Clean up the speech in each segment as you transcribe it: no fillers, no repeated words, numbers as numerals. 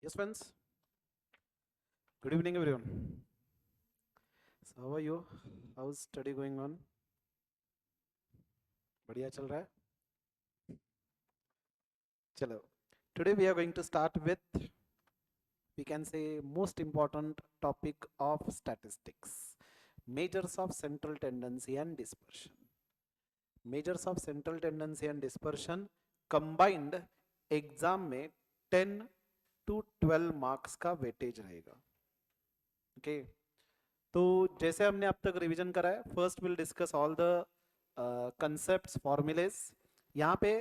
Yes, friends. Good evening, everyone. So, how are you? How's study going on? बढ़िया चल रहा है? चलो. Today we are going to start with, we can say, most important topic of statistics. Measures of central tendency and dispersion. Measures of central tendency and dispersion combined exam में 10 to 12 marks का weightage रहेगा. Okay तो जैसे हमने अब तक revision करा है, first will discuss all the concepts formulas. यहाँ पे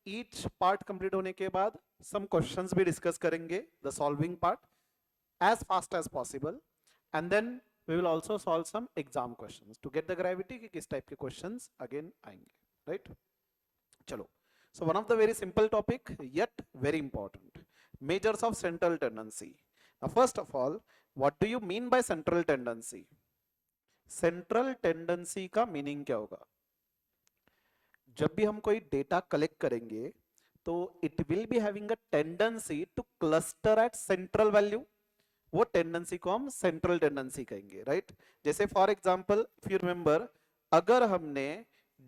ईच पार्ट कंप्लीट होने के बाद सम क्वेश्चंस भी डिस्कस करेंगे, the solving part as fast as possible, and then we will also solve some exam questions to get the gravity कि किस type के क्वेश्चंस अगेन आएंगे. राइट चलो. So one of the very simple topic yet very important, measures of central tendency. Now first of all, what do you mean by central tendency? Central tendency का meaning क्या होगा? जब भी हम कोई data collect करेंगे तो it will be having a tendency two cluster eight central value. वो टेंडेंसी को हम सेंट्रल टेंडेंसी कहेंगे. राइट जैसे for example if you remember, अगर हमने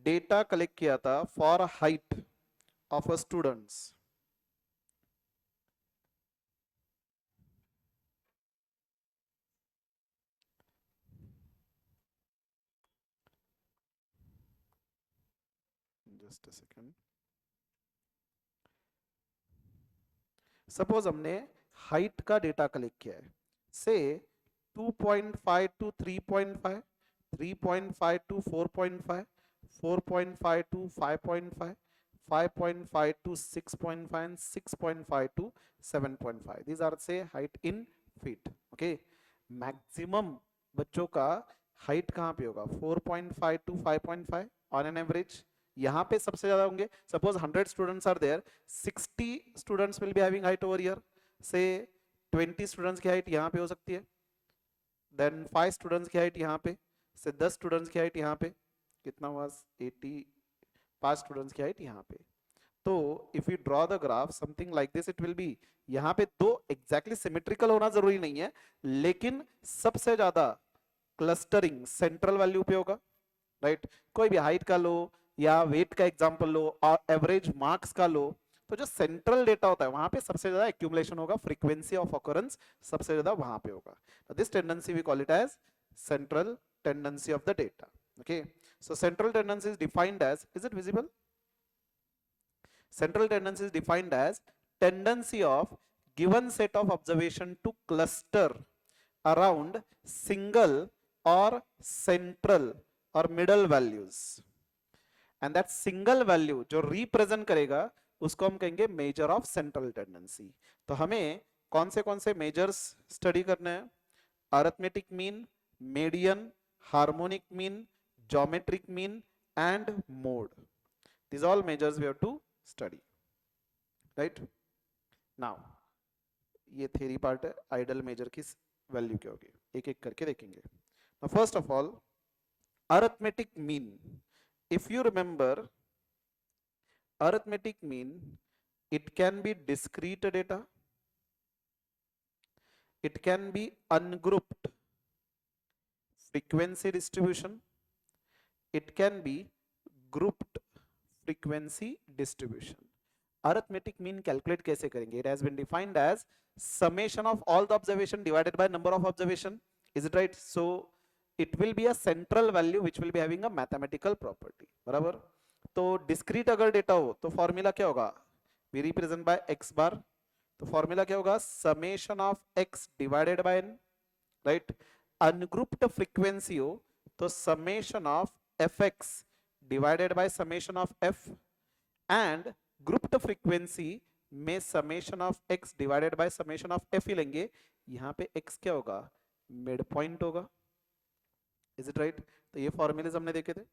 डेटा कलेक्ट किया था for height of a students, just a second, suppose हमने हाइट का डेटा कलेक्ट किया है, से 2.5 to 3.5, 3.5 to 4.5, 4.5 to 5.5, 5.5 to 6.5 and 6.5 to 7.5. These are say height in feet. Okay, maximum बच्चों का हाइट कहाँ पे होगा? 4.5 to 5.5 ऑन एन एवरेज. यहाँ पे सबसे ज्यादा होंगे. Suppose 100 students are there, 60 students will be having height over here. से 20 स्टूडेंट्स की हाइट यहाँ पे हो सकती है, देन 5 स्टूडेंट्स की हाइट यहाँ पे, से 10 स्टूडेंट्स की हाइट यहाँ पे, कितना हुआ? 80. 5 स्टूडेंट्स की हाइट यहाँ पे. तो if you draw the graph something like this, it will B, यहाँ पे दो एग्जैक्टली सिमेट्रिकल होना जरूरी नहीं है, लेकिन सबसे ज्यादा क्लस्टरिंग सेंट्रल वैल्यू पे होगा. राइट कोई भी हाइट का लो या वेट का एग्जांपल लो और एवरेज मार्क्स का लो, तो जो सेंट्रल डेटा होता है वहां पे सबसे ज्यादा एक्यूमुलेशन होगा, फ्रीक्वेंसी ऑफ ऑकरेंस सबसे ज्यादा वहां पे होगा. This tendency we call it as central tendency of the data. Okay, so central tendency is defined as, is it visible? Central tendency is defined as tendency of given set of observation to cluster around single or central or middle values, and that single value जो represent करेगा उसको हम कहेंगे measure of central tendency. तो हमें कौन से measures study करने हैं? arithmetic mean, median, harmonic mean, geometric mean and mode. These all measures we have to study. Right now ये theory part है. Ideal measure की value क्या होगी एक एक करके देखेंगे. Now first of all, arithmetic mean. If you remember, arithmetic mean, it can be discrete data, it can be ungrouped frequency distribution, it can be grouped frequency distribution. Arithmetic mean calculate कैसे करेंगे? It has been defined as summation of all the observation divided by number of observation. Is it right? So it will be a central value which will be having a mathematical property. बराबर. तो discrete अगर data हो तो formula क्या होगा? We represent by x bar. तो formula क्या होगा? summation of x divided by n. Right? Ungrouped frequency हो तो summation of fx divided by summation of f, and grouped frequency में summation of x divided by summation of f ही लेंगे. यहाँ पे x क्या होगा? मिड पॉइंट होगा. Is it right? तो ये फॉर्मूलेज हमने देखे थे.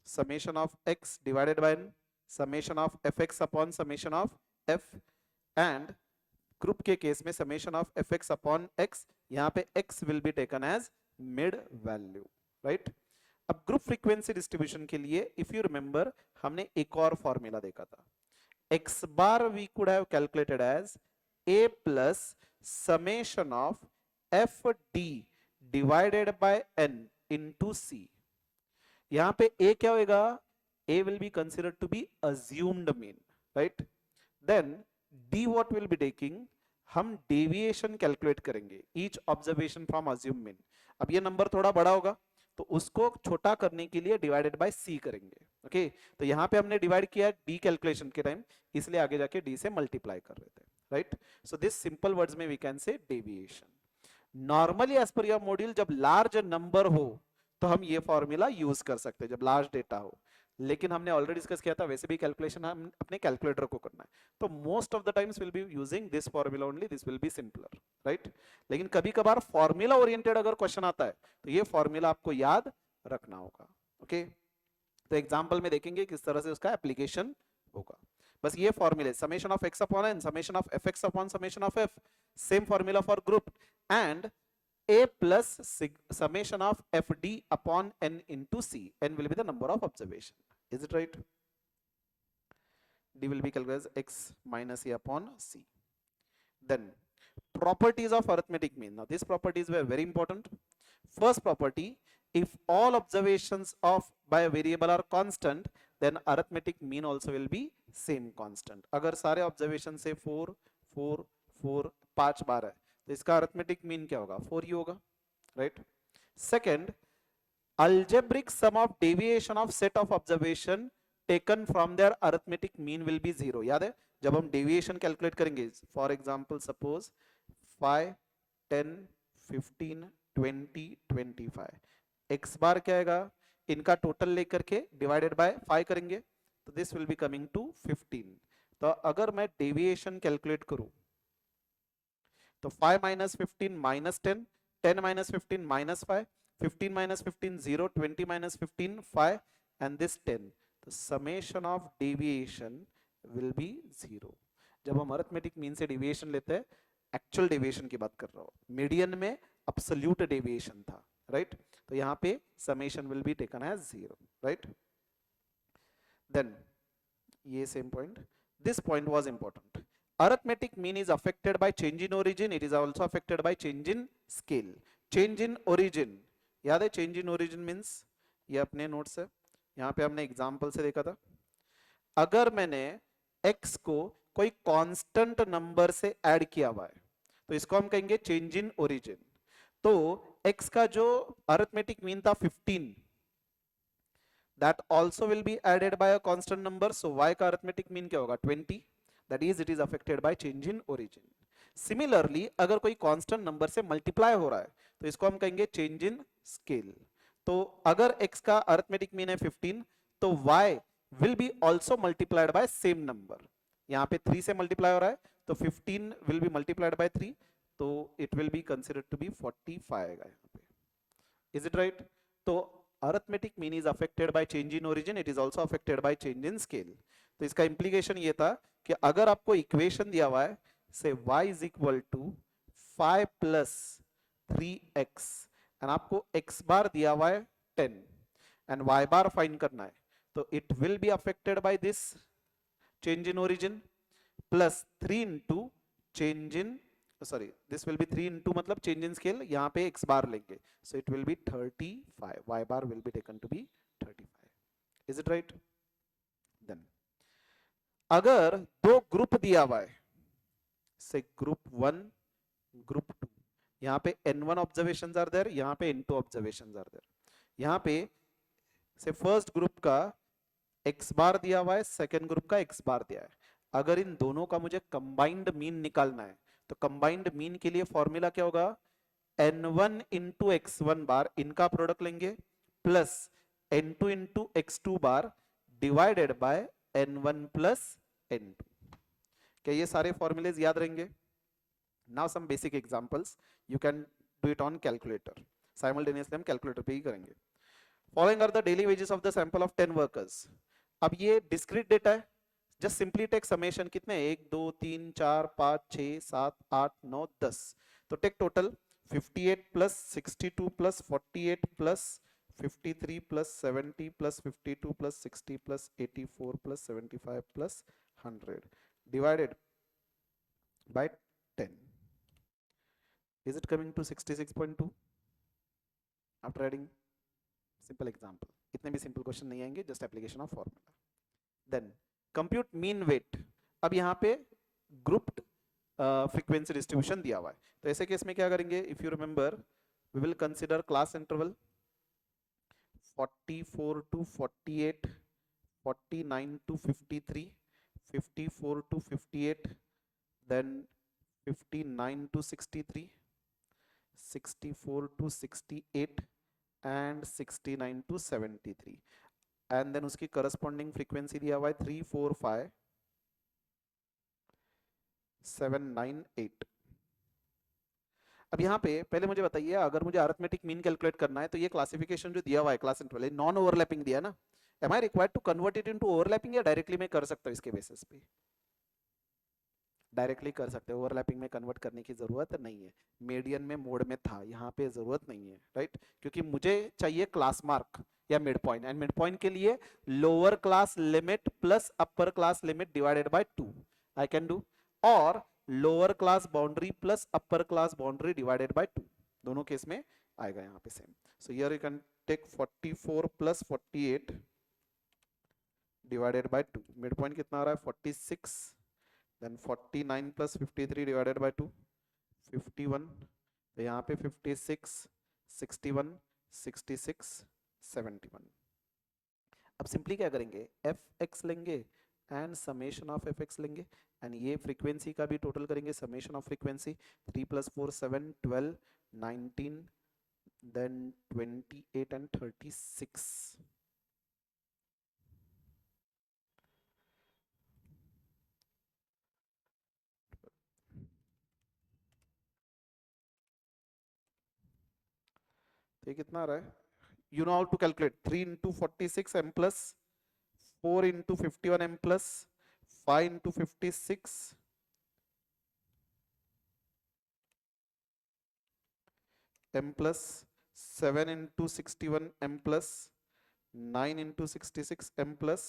summation of x divided by n, summation of fx upon summation of f, and group के केस में summation of fx upon x. यहाँ पे x will be taken as mid value. Right अब ग्रुप फ्रीक्वेंसी डिस्ट्रीब्यूशन के लिए if you remember हमने एक और फॉर्मूला देखा था. x bar we could have calculated as a plus summation of fd divided by n into c. यहां पे a क्या होगा? a will be considered to be assumed mean, right? Then d what will be taking? हम deviation calculate करेंगे each observation from assume mean. अब ये number थोड़ा बड़ा होगा तो उसको छोटा करने के लिए डिवाइडेड बाय सी करेंगे. ओके तो यहाँ पे हमने डिवाइड किया डी कैलकुलेशन के टाइम, इसलिए आगे जाके डी से मल्टीप्लाई कर रहे थे, right? So this simple words में we can say deviation. Normally as per your module जब लार्ज नंबर हो तो हम ये फॉर्मूला यूज कर सकते हैं जब लार्ज डेटा हो, लेकिन हमने ऑलरेडी डिस्कस किया था वैसे भी कैलकुलेशन हम अपने कैलकुलेटर को करना है तो most of the times will be using this formula only, this will B simpler, right? लेकिन कभी कभार फॉर्मूला ओरिएंटेड अगर क्वेश्चन आता है तो ये फॉर्मूला आपको याद रखना होगा. ओके तो एग्जांपल में देखेंगे किस तरह से उसका एप्लीकेशन होगा. बस ये फॉर्मूले summation of x upon n, summation of fx upon summation of f, same formula for group, and a plus summation of fd upon n into c. N will be the number of observation. Is it right? D will be calculated as x minus a upon c. Then properties of arithmetic mean. Now these properties were very important. First property, if all observations of by a variable are constant, then arithmetic mean also will be same constant. अगर सारे observation से 4 4 4 5 बार है तो इसका arithmetic mean क्या होगा? 4 ही होगा, right? Second, algebraic sum of deviation of set of observation taken from their arithmetic mean will be 0. याद है जब हम डेविएशन कैलकुलेट करेंगे, फॉर एग्जांपल सपोज 5 10 15 20 25, x बार क्या आएगा? इनका टोटल लेकर के डिवाइडेड बाय 5 करेंगे तो this will be coming to 15. तो अगर मैं डेविएशन कैलकुलेट करूं तो 5 minus 15 minus 10, 10 minus 15 minus 5, 15 minus 15 0, 20 minus 15 5, and this 10. तो summation of deviation will be 0. जब हम अरिथमेटिक मीन से डेविएशन लेते हैं, एक्चुअल डेविएशन की बात कर रहा हूँ, मीडियन में एब्सोल्यूट डेविएशन था, राइट? तो यहाँ पे summation will be taken as 0, right? Then ये same point, this point was important. Arithmetic mean is affected by change in origin, it is also affected by change in scale. Change in origin, याद है change in origin means? ये अपने note से यहाँ पे हमने example से देखा था. अगर मैंने x को कोई कांस्टेंट नंबर से ऐड किया हुआ है तो इसको हम कहेंगे चेंज इन ओरिजिन. तो x का जो अरिथमेटिक मीन था 15, that also will be added by a constant number, so y का अरिथमेटिक मीन क्या होगा? 20. That is, it is affected by change in origin. Similarly, अगर कोई constant number से multiply हो रहा है तो इसको हम कहेंगे change in scale. तो अगर x का arithmetic mean है 15 तो y will be also multiplied by same number. यहाँ पे 3 से multiply हो रहा है तो 15 will be multiplied by 3 तो it will be considered to be 45 आएगा यहाँ पे. Is it right? तो arithmetic mean is affected by change in origin, it is also affected by change in scale. तो इसका implication ये था कि अगर आपको इक्वेशन दिया हुआ है से y is equal to 5 plus 3x and आपको x बार दिया हुआ है 10 एंड y बार फाइंड करना है तो it will be affected by this change in origin plus 3 into change in sorry this will be 3 into मतलब चेंज इन स्केल, यहाँ पे x बार लेंगे so it will be 35, y bar will be taken to be 35. Is it right? Then अगर दो group दिया हुआ है से ग्रुप 1 ग्रुप 2, यहाँ पे n1 ऑब्जर्वेशंस आर देयर, यहाँ पे n2 ऑब्जर्वेशंस आर देयर. यहाँ पे से फर्स्ट ग्रुप का x बार दिया हुआ है, सेकंड ग्रुप का x बार दिया है. अगर इन दोनों का मुझे कंबाइंड मीन निकालना है तो कंबाइंड मीन के लिए फॉर्मूला क्या होगा? n1 इंटू x1 बार इनका प्रोडक्ट लेंगे plus n2 into x2 bar divided by n1 plus n2. क्या ये सारे फॉर्मूलेज याद रहेंगे? Now some basic examples you can do it on calculator. Simultaneously हम कैलकुलेटर पे ही करेंगे. Following are the daily wages of the sample of 10 workers. अब ये डिस्क्रीट डेटा है, जस्ट सिंपली टेक समेशन. कितने? 1 2 3 4 5 6 7 8 9 10. तो take total 58 plus 62 plus 48 plus 53 plus 70 plus 52 plus 60 plus 84 plus 75 plus 100 divided by 10. Is it coming to 66.2 after adding? Simple example. इतने भी simple question नहीं आएंगे, just application of formula. Then compute mean weight. अब यहाँ पे grouped frequency distribution दिया हुआ है, तो ऐसे केस में क्या करेंगे? If you remember, we will consider class interval 44 to 48, 49 to 53, 54 to 58, then 59 to 63, 64 to 68 and 69 to 73, and then उसकी corresponding frequency दिया हुआ है 3, 4, 5, 7, 9, 8. अब यहाँ पे पहले मुझे बताइए, अगर मुझे अरिथमेटिक मीन कैलकुलेट करना है तो ये क्लासिफिकेशन जो दिया हुआ है क्लास इंटरवल, नॉन ओवरलैपिंग दिया ना, am I required to convert it into overlapping या डायरेक्टली मैं कर सकता हूँ इसके बेसिस पे? डायरेक्टली कर सकते हैं, ओवरलैपिंग में कन्वर्ट करने की जरूरत नहीं है. मीडियन में मोड में था, यहाँ पे जरूरत नहीं है, राइट? क्योंकि मुझे चाहिए क्लास मार्क या mid point, and mid point के लिए lower class limit plus upper class limit divided by 2 I can do, और lower class boundary plus upper class boundary divided by 2, दोनों केस में आएगा यहाँ पे same. So here you can take 44 plus 48 divided by 2. Mid point कितना आ रहा है? 46. Then 49 plus 53 divided by 2, 51. तो यहाँ पे 56, 61, 66, 71. अब सिंपली क्या करेंगे? एफ एक्स लेंगे and summation of f x लेंगे, एंड ये फ्रीक्वेंसी का भी टोटल करेंगे, summation of frequency 3 plus 4 7 12 19 then 28 and 36. तो ये कितना आ रहा है? You know how to calculate 3 into 46 m plus 4 into 51 m plus 5 into 56 m plus 7 into 61 m plus 9 into 66 m plus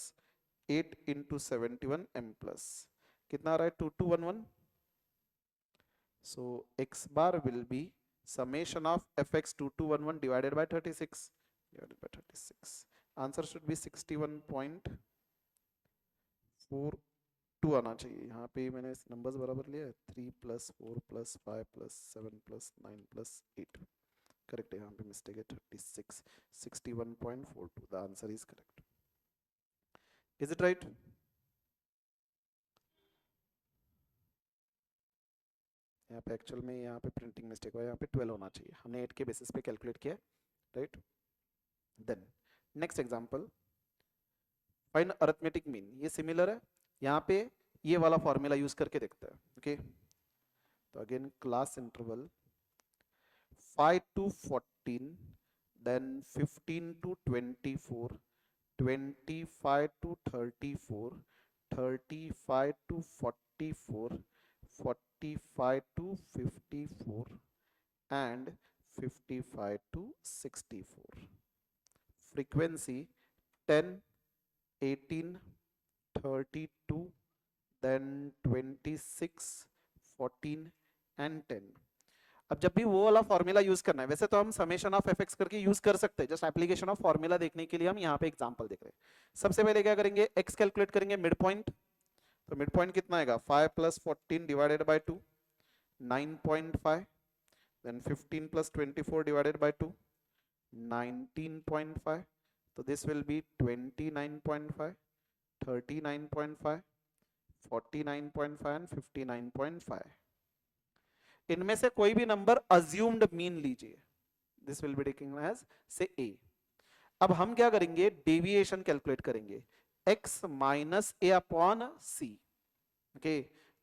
8 into 71 m plus. कितना आ रहा है? 2211. So x bar will be summation of fx 2211 divided by 36 divided by 36. Answer should be 61.42 आना चाहिए. यहाँ पे मैंने numbers बराबर लिया है, 3 plus 4 plus 5 plus 7 plus 9 plus 8. Correct है, यहाँ पे मिस्टेक है 36. 61.42. The answer is correct. Is it right? यहाँ पे एक्चुअल में यहाँ पे प्रिंटिंग मिस्टेक हुआ है, यहाँ पे 12 होना चाहिए, हमने 8 के बेसिस पे कैलकुलेट किया, right? Then next example, find arithmetic mean. ये सिमिलर है, यहाँ पे ये वाला फॉर्मूला यूज करके देखते हैं. ओके, तो again class interval 5 to 14, then 15 to 24, 25 to 34, 35 to 44, 45 to 54 and 55 to 64. Frequency 10, 18, 32, then 26, 14 and 10. अब जब भी वो वाला फॉर्मूला यूज करना है, वैसे तो हम समेशन ऑफ एफ एक्स करके यूज कर सकते हैं, जस्ट एप्लीकेशन ऑफ फॉर्मूला देखने के लिए हम यहाँ पे एग्जांपल देख रहे हैं. सबसे पहले क्या करेंगे? एक्स कैलकुलेट करेंगे, मिड पॉइंट. तो मिड पॉइंट कितना आएगा? 5 plus 14 divided by 2, 9.5. Then 15 plus 24 divided by 2, 19.5. तो दिस विल बी 29.5, 39.5, 49.5 एंड 59.5. इनमें से कोई भी नंबर अज्यूम्ड मीन लीजिए, this will be taking as say A. अब हम क्या करेंगे? डेविएशन कैलकुलेट करेंगे, x minus A upon C. Okay,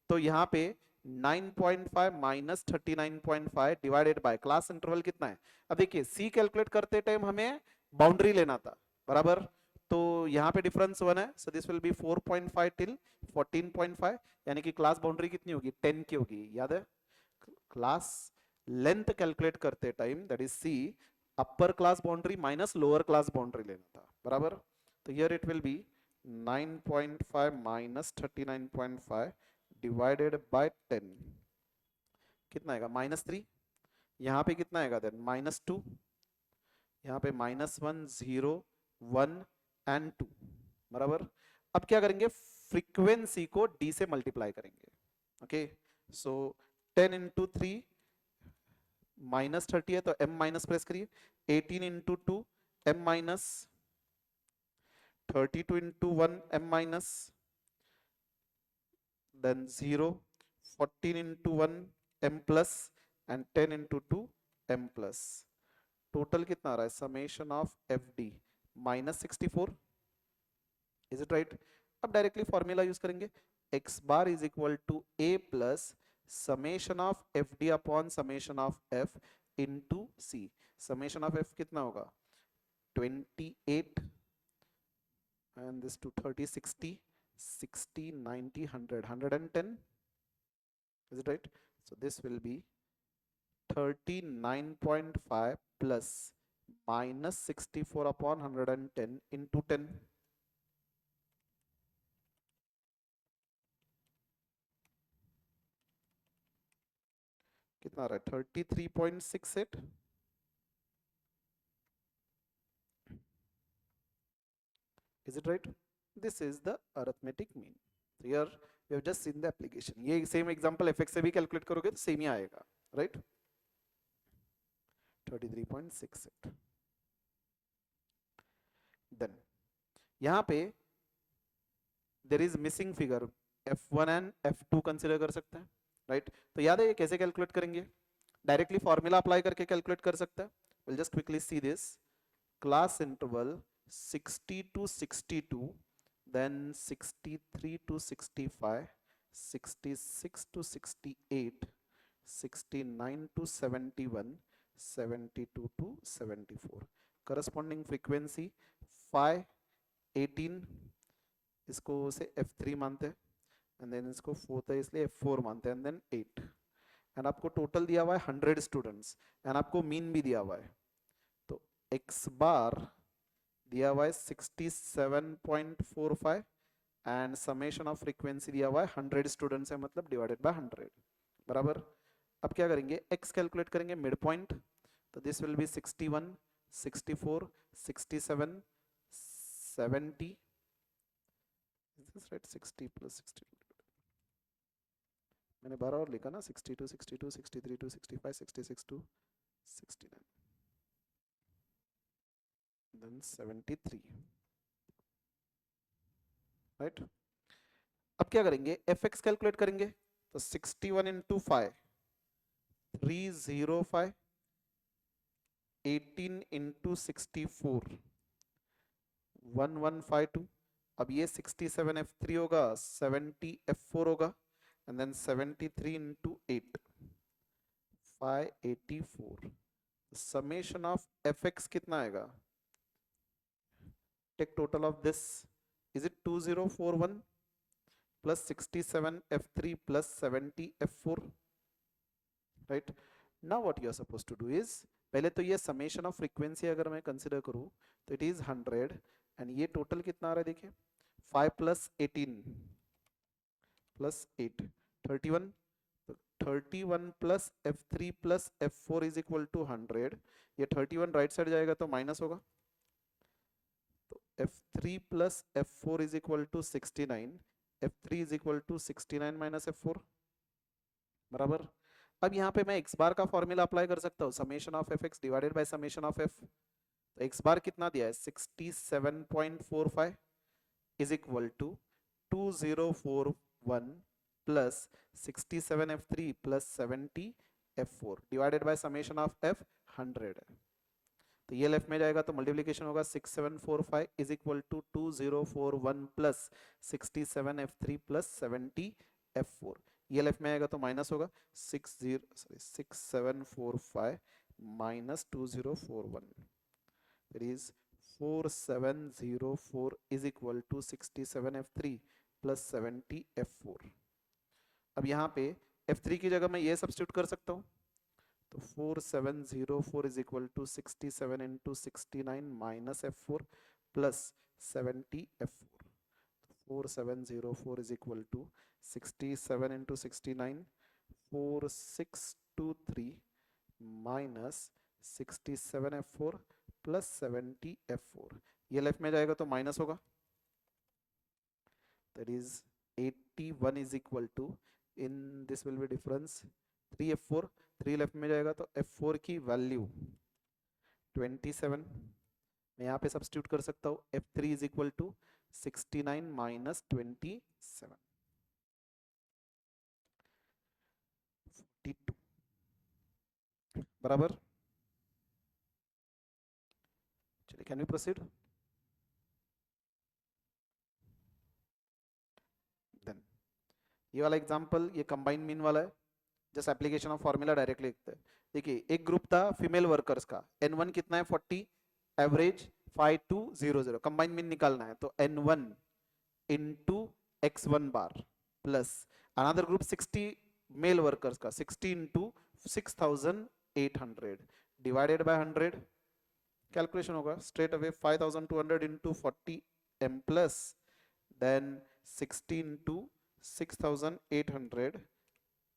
तो यहाँ पे 9.5 minus 39.5 divided by class interval कितना है? अब देखिए, सी कैलकुलेट करते टाइम हमें बाउंड्री लेना था, बराबर? तो यहाँ पे डिफरेंस 1 है, so this will be 4.5 till 14.5, यानी कि क्लास बाउंड्री कितनी होगी? 10 की होगी. याद है? क्लास लेंथ कैलकुलेट करते time, that is C, upper class boundary minus lower class boundary लेना था, बराबर। तो here it will be 9.5 minus 39.5 divided by 10, कितना आएगा -3। यहाँ पे कितना आएगा देन -2, यहाँ पे -1 0 1 एंड 2, बराबर। अब क्या करेंगे, फ्रीक्वेंसी को d से मल्टीप्लाई करेंगे। ओके, सो 10 इंटू 3 -30 है तो m माइनस प्रेस करिए, 18 into 2 m minus, 32 into 1 m minus, then 0, 14 into 1 m plus and 10 into 2 m plus. Total कितना आ रहा है, summation of F D -64, is it right. अब डायरेक्टली फॉर्मूला यूज करेंगे, x bar is equal to a plus summation of F D upon summation of f into C. Summation of f कितना होगा 28 and this to 30 60 60 90 100 110, is it right? So this will be 39.5 plus minus 64 upon 110 into 10, कितना आ रहा है 33.68, is it right? This is the arithmetic mean. So here we have just seen the application. ये same example fx से भी calculate करोगे तो same ही आएगा, right? 33.68. Then यहाँ पे there is missing figure, f1 and f2 consider कर सकते हैं, right? तो याद है ये कैसे calculate करेंगे, डायरेक्टली फॉर्मूला अप्लाई करके कैलकुलेट कर सकता है। Will just quickly see this, class interval 60 to 62, then 63 to 65, 66 to 68, 69 to 71, 72 to 74, corresponding frequency 5 18, इसको से f3 मानते हैं, एंड देन इसको 4 है इसलिए f4 मानते हैं, एंड देन 8, एंड आपको टोटल दिया हुआ है 100 स्टूडेंट्स, एंड आपको मीन भी दिया हुआ है। तो x बार दिया हुआ है 67.45 एंड समेशन ऑफ फ्रीक्वेंसी दिया हुआ है 100 स्टूडेंट्स है, मतलब डिवाइडेड बाय 100, बराबर। अब क्या करेंगे, x कैलकुलेट करेंगे मिड पॉइंट, तो this will B 61 64 67 70, is this right, 60 plus 62, मैंने 12 और लिखा ना, 62 62 63 टू 65 66 टू 69, then 73, राइट। अब क्या करेंगे, fx कैलकुलेट करेंगे, तो 61 इंटू 5 305, 18 इंटू 64 1152, अब ये 67 f3 होगा 70 f4 होगा, and then 73 into 8 584, summation of fx कितना आएगा, take total of this, is it 2041 plus 67 f3 plus 70 f4, right? Now what you are supposed to do is, पहले तो ये summation of frequency अगर मैं consider करूँ तो it is 100, and ये total कितना आ रहा है देखिए, 5 plus 18 plus 8 31, 31 plus f3 plus f4 is equal to 100, ये 31 राइट साइड जाएगा तो माइनस होगा, तो f3 plus f4 is equal to 69, f3 is equal to 69 minus f4, बराबर। अब यहाँ पे मैं x बार का फॉर्मूला अप्लाई कर सकता हूँ, summation of fx divided by summation of f, तो x बार कितना दिया है 67.45 is equal to 2041 plus 67 f3 plus 70 f4 divided by summation of f 100, तो ये लेफ्ट में जाएगा तो मल्टीप्लिकेशन होगा 6745 is equal to 2041 plus 67 f3 plus 70 f4, ये लेफ्ट में आएगा तो माइनस होगा 6745 minus 2041, that is 4704 is equal to 67 f3 plus 70 f4। अब यहाँ पे f3 की जगह मैं ये सब्स्टिट्यूट कर सकता हूँ, तो 4704 is equal to 67 into 69 minus F4 plus 70 F4. 4704 is equal to 67 into 69 4623 minus 67 F4 plus 70 F4. ये लेफ्ट में जाएगा तो माइनस होगा, that is 81 is equal to, in this will be difference 3 F4, 3 left में जाएगा तो F4 की value 27, मैं यहाँ पे सब्स्टिट्यूट कर सकता हूँ, F3 is equal to 69 minus 27, 42 बराबर. चलिए, कैन वी प्रोसीड? देन ये वाला एग्जांपल, ये कंबाइंड मीन वाला है, just application of formula directly लिखते हैं. देखिए, एक ग्रुप था फीमेल वर्कर्स का, N1 कितना है 40, एवरेज 5200, कंबाइंड मीन निकालना है तो N1 into x1 bar plus another group 60 male workers का 60 into 6800 divided by 100, कैलकुलेशन होगा straight away 5200 into 40 m plus then 60 into 6800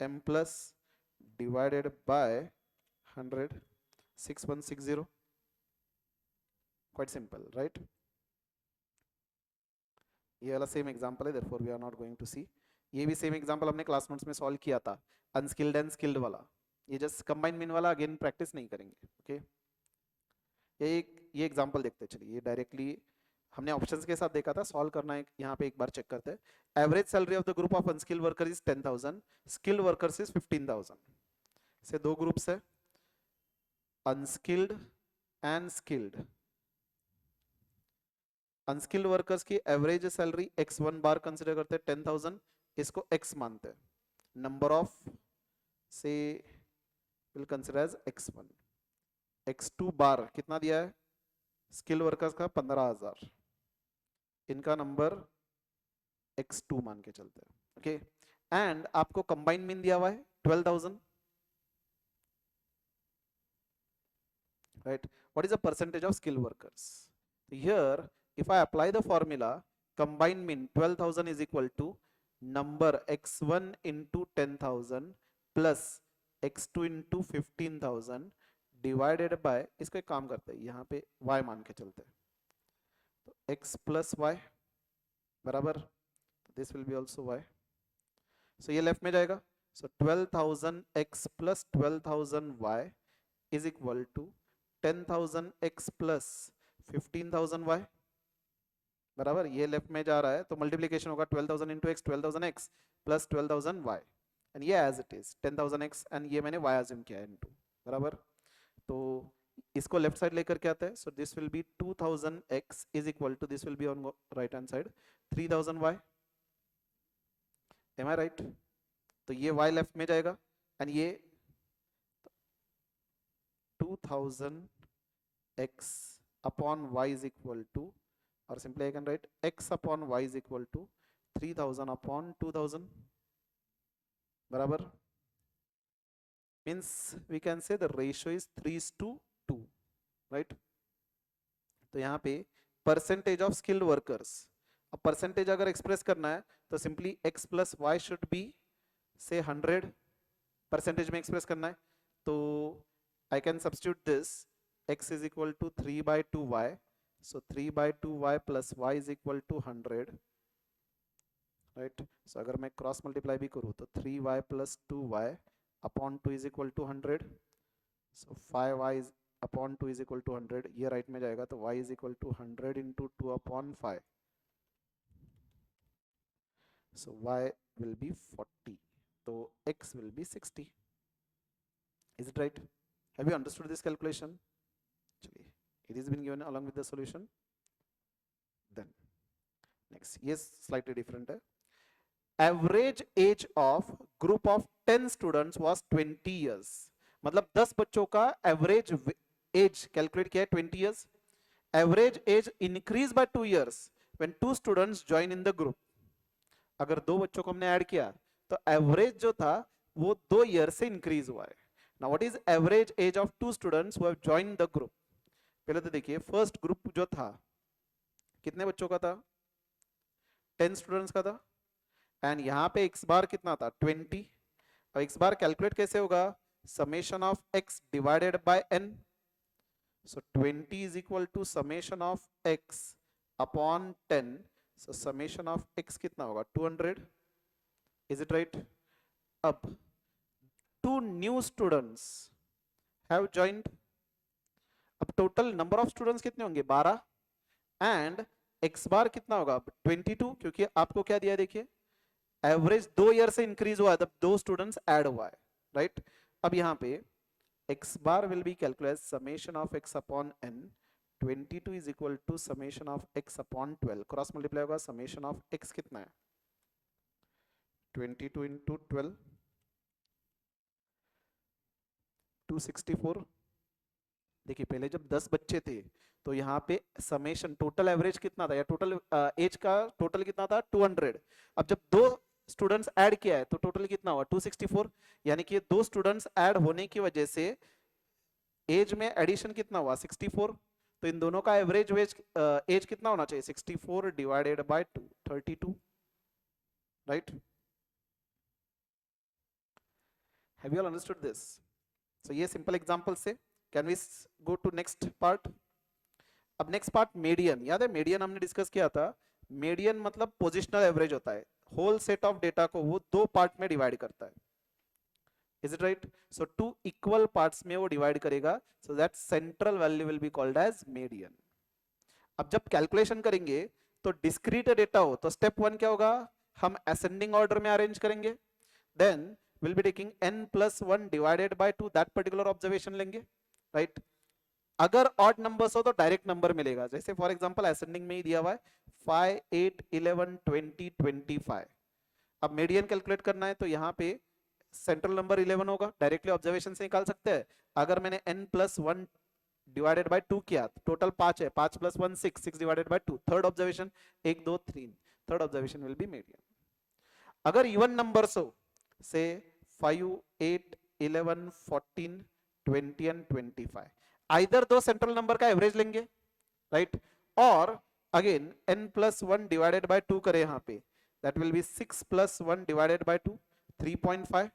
m plus divided by 100, 6160. quite simple, right? ये वाला same example है, therefore we are not going to see. ये भी same example हमने class notes में solve किया था, अनस्किल्ड एंड स्किल्ड वाला. ये जस्ट कंबाइन मीन वाला अगेन प्रैक्टिस नहीं करेंगे. ओके, ये एग्जांपल देखते हैं. चलिए, ये डायरेक्टली हमने ऑप्शंस के साथ देखा था, सॉल्व करना है यहाँ पे एक बार चेक करते हैं. Average salary of the group of unskilled worker is 10,000, skilled workers is 15,000. से दो ग्रुप्स है, unskilled and skilled. Unskilled workers की average salary x1 bar consider करते हैं 10,000, इसको x मानते हैं. नंबर ऑफ से will consider as x1. x2 bar कितना दिया है स्किल्ड वर्कर्स का 15,000, इनका नंबर x2 मान के चलते हैं. ओके, एंड आपको कंबाइंड मीन दिया हुआ है 12,000, right? What is the percentage of skilled workers? Here if I apply the formula, combined mean 12,000 is equal to number x1 into 10,000 plus x2 into 15,000 divided by, इसको एक काम करते हैं, यहाँ पे y मान के चलते हैं, तो x plus y बराबर, this will be also y. so ये लेफ्ट में जाएगा, so 12,000 x plus 12,000 y is equal to 10,000 x plus 15,000 y बराबर. ये लेफ्ट में जा रहा है तो मल्टीप्लीकेशन होगा 12,000 into X 12,000x plus 12,000y, and ये as it is 10,000x and ये मैंने y अज्यूम किया है इनटू, बराबर. तो इसको लेफ्ट साइड लेकर के आता है, so this will be 2,000x is equal to, this will be on right hand side 3,000y. Am I right? तो ये y लेफ्ट में जाएगा एंड ये 2,000x अपॉन y is equal to, or simply I can write x upon y is equal to 3,000 upon 2,000 बराबर. means we can say the ratio is 3:2, right? तो यहाँ पे परसेंटेज ऑफ स्किल्ड वर्कर्स, अब percentage अगर express करना है तो simply x plus why should be से 100, परसेंटेज में एक्सप्रेस करना है तो I can substitute this, x is equal to 3/2y. So 3/2y plus y is equal to 100, right? So अगर मैं क्रॉस मल्टीप्लाई भी करूँ तो 3y plus 2y upon 2 is equal to 100. So 5y is upon 2 is equal to 100. ये right में जाएगा तो y is equal to 100 into 2 upon 5. So y will be 40. So x will be 60. Is it right? Have you understood this calculation? चलिए, it is been given along with the solution. Then next, yes, slightly different है. Average age of group of 10 students was 20 years. मतलब 10 बच्चों का average age calculate किया है 20 years. Average age increase by 2 years when 2 students join in the group. अगर दो बच्चों को हमने ऐड किया तो एवरेज जो था वो 2 ईयर से इंक्रीज हुआ है. Now what is average age of 2 students who have joined the group? पहले तो देखिए फर्स्ट ग्रुप जो था कितने बच्चों का था? 10 स्टूडेंट्स का था। एंड यहाँ पे x बार कितना था? 20। और x बार कैलकुलेट कैसे होगा? Summation of x divided by n। So 20 is equal to summation of x upon 10. So summation of x कितना होगा? 200. Is it right? अब 2 new students have joined. अब total number of students कितने होंगे? 12. And x बार कितना होगा? 22, क्योंकि आपको क्या दिया है देखिए, एवरेज 2 ईयर से इंक्रीज हुआ है, तब 2 स्टूडेंट्स ऐड हुआ है, राइट? अब यहाँ पे x bar will be calculated as summation of x upon n. 22 is equal to summation of x upon 12. Cross multiply होगा, summation of x कितना है? 22 into 12, 264। देखिए पहले जब 10 बच्चे थे तो यहाँ पे समेशन टोटल एवरेज कितना था, या टोटल एज का टोटल कितना था? 200। अब जब 2 स्टूडेंट्स ऐड किया है तो टोटल कितना हुआ? 264। यानी कि 2 स्टूडेंट्स ऐड होने की वजह से एज में एडिशन कितना हुआ? 64। तो इन दोनों का एवरेज एज कितना होना चाहिए? 64 divided by 2, 32, right? Have you all understood this? So ये सिंपल एग्जांपल से can we go to next part? अब नेक्स्ट पार्ट मीडियन। याद है मीडियन हमने डिस्कस किया था? मीडियन मतलब पोजिशनल एवरेज होता है, होल सेट ऑफ डेटा को वो 2 पार्ट में डिवाइड करता है। Is it right? So 2 equal parts में वो डिवाइड करेगा, so that central value will be called as median. अब जब कैलकुलेशन करेंगे तो डिस्क्रीट डेटा हो तो स्टेप 1 क्या होगा? हम असेंडिंग ऑर्डर में अरेंज करेंगे, then will be taking n+1 divided by 2, that particular observation लेंगे, राइट? अगर ऑड नंबर्स हो तो डायरेक्ट नंबर मिलेगा, जैसे फॉर एग्जांपल असेंडिंग में ही दिया हुआ है 5, 8, 11, 20, 25। अब मीडियन कैलकुलेट करना है तो यहाँ पे सेंट्रल नंबर 11 होगा, डायरेक्टली ऑब्जर्वेशन से निकाल सकते हैं। अगर मैंने n+1 डिवाइडेड बाय 2 किया तो टोटल 5 है, 5 + 1 6, 6 divided by 2, third observation 1 2 3, third observation will be median. अगर इवन नंबर्स हो से 5, 8, 11, 14, 20 एंड 25, आइदर दो सेंट्रल नंबर का एवरेज लेंगे, राइट? और अगेन n+1 डिवाइडेड बाय 2 करें यहाँ पे, that will be 6 + 1 divided by 2, 3.5।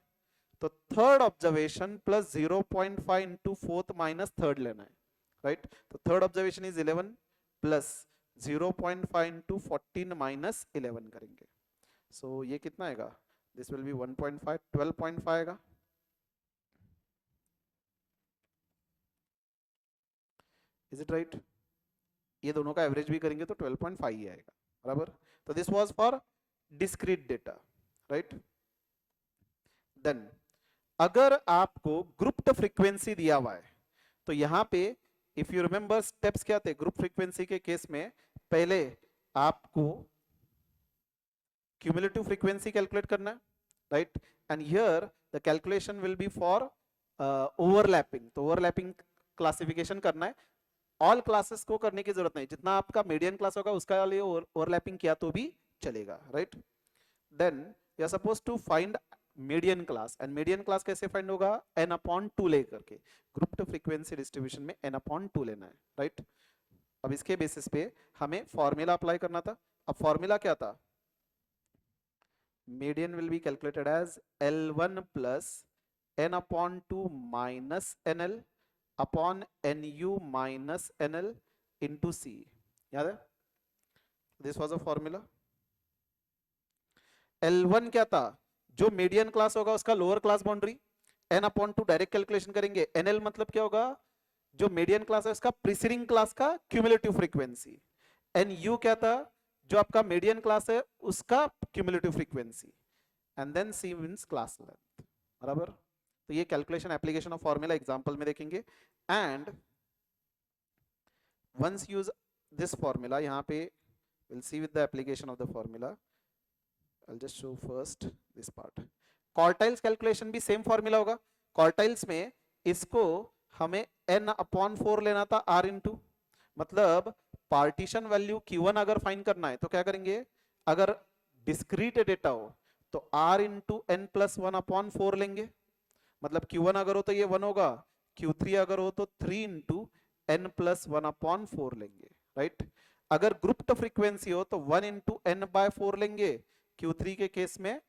तो third observation plus 0.5 into fourth minus third लेना है, राइट? तो third observation is 11 plus 0.5 into 14 minus 11 करेंगे। सो ये कितना आएगा? दिस विल बी 1.5, 12.5 आएगा। Is it right? ये दोनों का एवरेज भी करेंगे तो 12.5 ही आएगा, बराबर? तो this was for discrete data, right? Then अगर आपको ग्रुप्ड फ्रीक्वेंसी दिया हुआ है तो यहां पे इफ यू रिमेंबर स्टेप्स क्या थे ग्रुप फ्रीक्वेंसी के केस में? पहले आपको क्यूमुलेटिव फ्रीक्वेंसी कैलकुलेट करना है, right? And here the calculation will B for overlapping. तो ओवरलैपिंग क्लासिफिकेशन करना है, ऑल क्लासेस को करने की जरूरत नहीं, जितना आपका मीडियन क्लास होगा उसका लिए ओवरलैपिंग किया तो भी चलेगा, right? Then you are suppose to find median class, and median class कैसे फाइंड होगा? n/2 लेकर के, ग्रुप्ड फ्रीक्वेंसी डिस्ट्रीब्यूशन में n/2 लेना है, राइट? अब इसके बेसिस पे हमें फॉर्मूला अप्लाई करना था। अब फॉर्मूला क्या था? Median will be calculated as L1 plus n/2 minus NL upon NU minus NL into C। याद है? This was a formula. L1 क्या था? जो मीडियन क्लास होगा उसका lower class boundary, n/2 direct calculation करेंगे। NL मतलब क्या होगा? जो मीडियन क्लास है उसका प्रीसीडिंग क्लास का क्यूमुलेटिव फ्रीक्वेंसी। NU क्या था? जो आपका मीडियन क्लास है उसका cumulative frequency. And then C means class length, बराबर? तो ये calculation application of formula example में देखेंगे। And once use this formula, यहाँ पे will see with the application of the formula. I'll just show first this part. Quartiles calculation भी same formula होगा। Quartiles में इसको हमें n/4 लेना था r इंटू, मतलब पार्टीशन वैल्यू Q1 अगर फाइंड करना है तो क्या करेंगे? अगर डिस्क्रीट डेटा हो तो r इंटू n+1/4 लेंगे, मतलब Q1 अगर हो तो ये 1 होगा, Q3 अगर हो तो 3 इंटू n प्लस 1/4 लेंगे, राइट। अगर ग्रुप्ड फ्रीक्वेंसी हो तो 1 इंटू n बाय 4 लेंगे, Q3 के केस में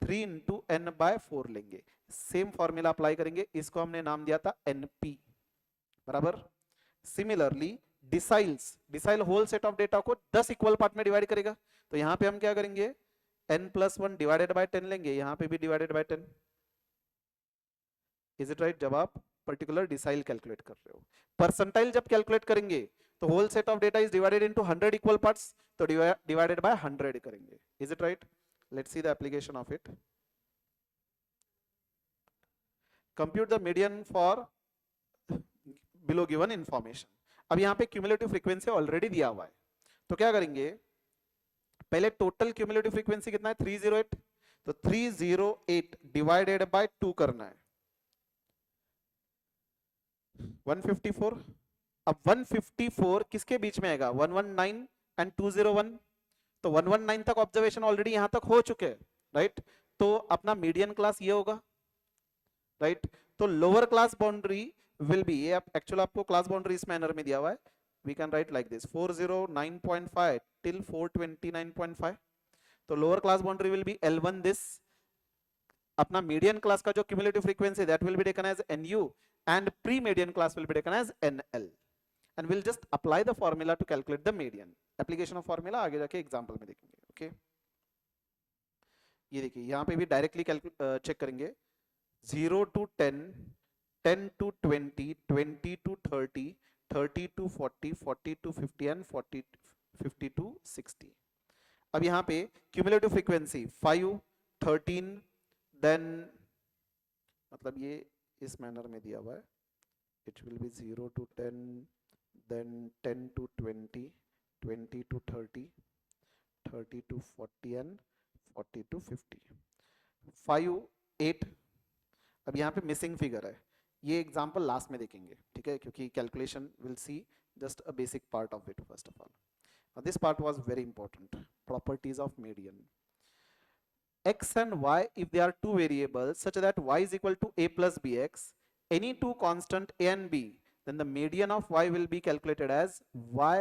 3 इंटू n बाय 4 लेंगे। सेम फॉर्मूला अप्लाई करेंगे, इसको हमने नाम दिया था NP, बराबर। Similarly decile whole set of data को 10 इक्वल पार्ट में डिवाइड करेगा, तो यहां पे हम क्या करेंगे, n प्लस 1 डिवाइडेड बाय 10 लेंगे, यहां पे भी divided by 10। Is it right? जब आप पर्टिकुलर डिसाइल कैलकुलेट कर रहे हो। परसेंटाइल जब कैलकुलेट करेंगे तो whole set of data is divided into 100 equal parts, तो डिवाइडेड बाय 100 करेंगे। Is it right? Let's see the application of it. Compute the median for below given information. अब यहाँ पे क्यूमुलेटिव फ्रीक्वेंसी ऑलरेडी दिया हुआ है, तो क्या करेंगे, पहले टोटल क्यूमुलेटिव फ्रीक्वेंसी कितना है 308, तो 308 डिवाइडेड बाय 2 करना है, 154। अब 154 किसके बीच में आएगा, 119 एंड 201, तो 119 तक ऑब्जर्वेशन ऑलरेडी यहां तक हो चुके हैं, राइट। तो अपना मीडियन क्लास ये होगा, राइट। तो lower class boundary will be, ये एक्चुअल आपको क्लास बाउंड्री इस मैनर में दिया हुआ है, we can write like this 409.5 till 429.5, तो lower class boundary will be L1 this, अपना मीडियन क्लास का जो cumulative frequency that will be taken as NU and pre-median class will be taken as NL, and we'll just apply the formula to calculate the median. application of formula आगे जाके example में देखेंगे, okay. ये देखिए यहाँ पे भी directly check करेंगे, 0 to 10, 10 to 20, 20 to 30, 30 to 40, 40 to 50 and 40 50 to 60। अब यहाँ पे क्यूमुलेटिव फ्रीक्वेंसी 5, 13, देन मतलब ये इस मैनर में दिया हुआ है, it will be 0 to 10, then 10 to 20, 20 to 30, 30 to 40 and 40 to 50, 5, 8। अब यहाँ पे मिसिंग फिगर है, ये एग्जांपल लास्ट में देखेंगे, ठीक है, क्योंकि calculation will see just a basic part of it first of all. This part was very important, properties of median. x and y, if they are two variables such that y is equal to a plus bx, any two constant a and b, then the median of y will be calculated as y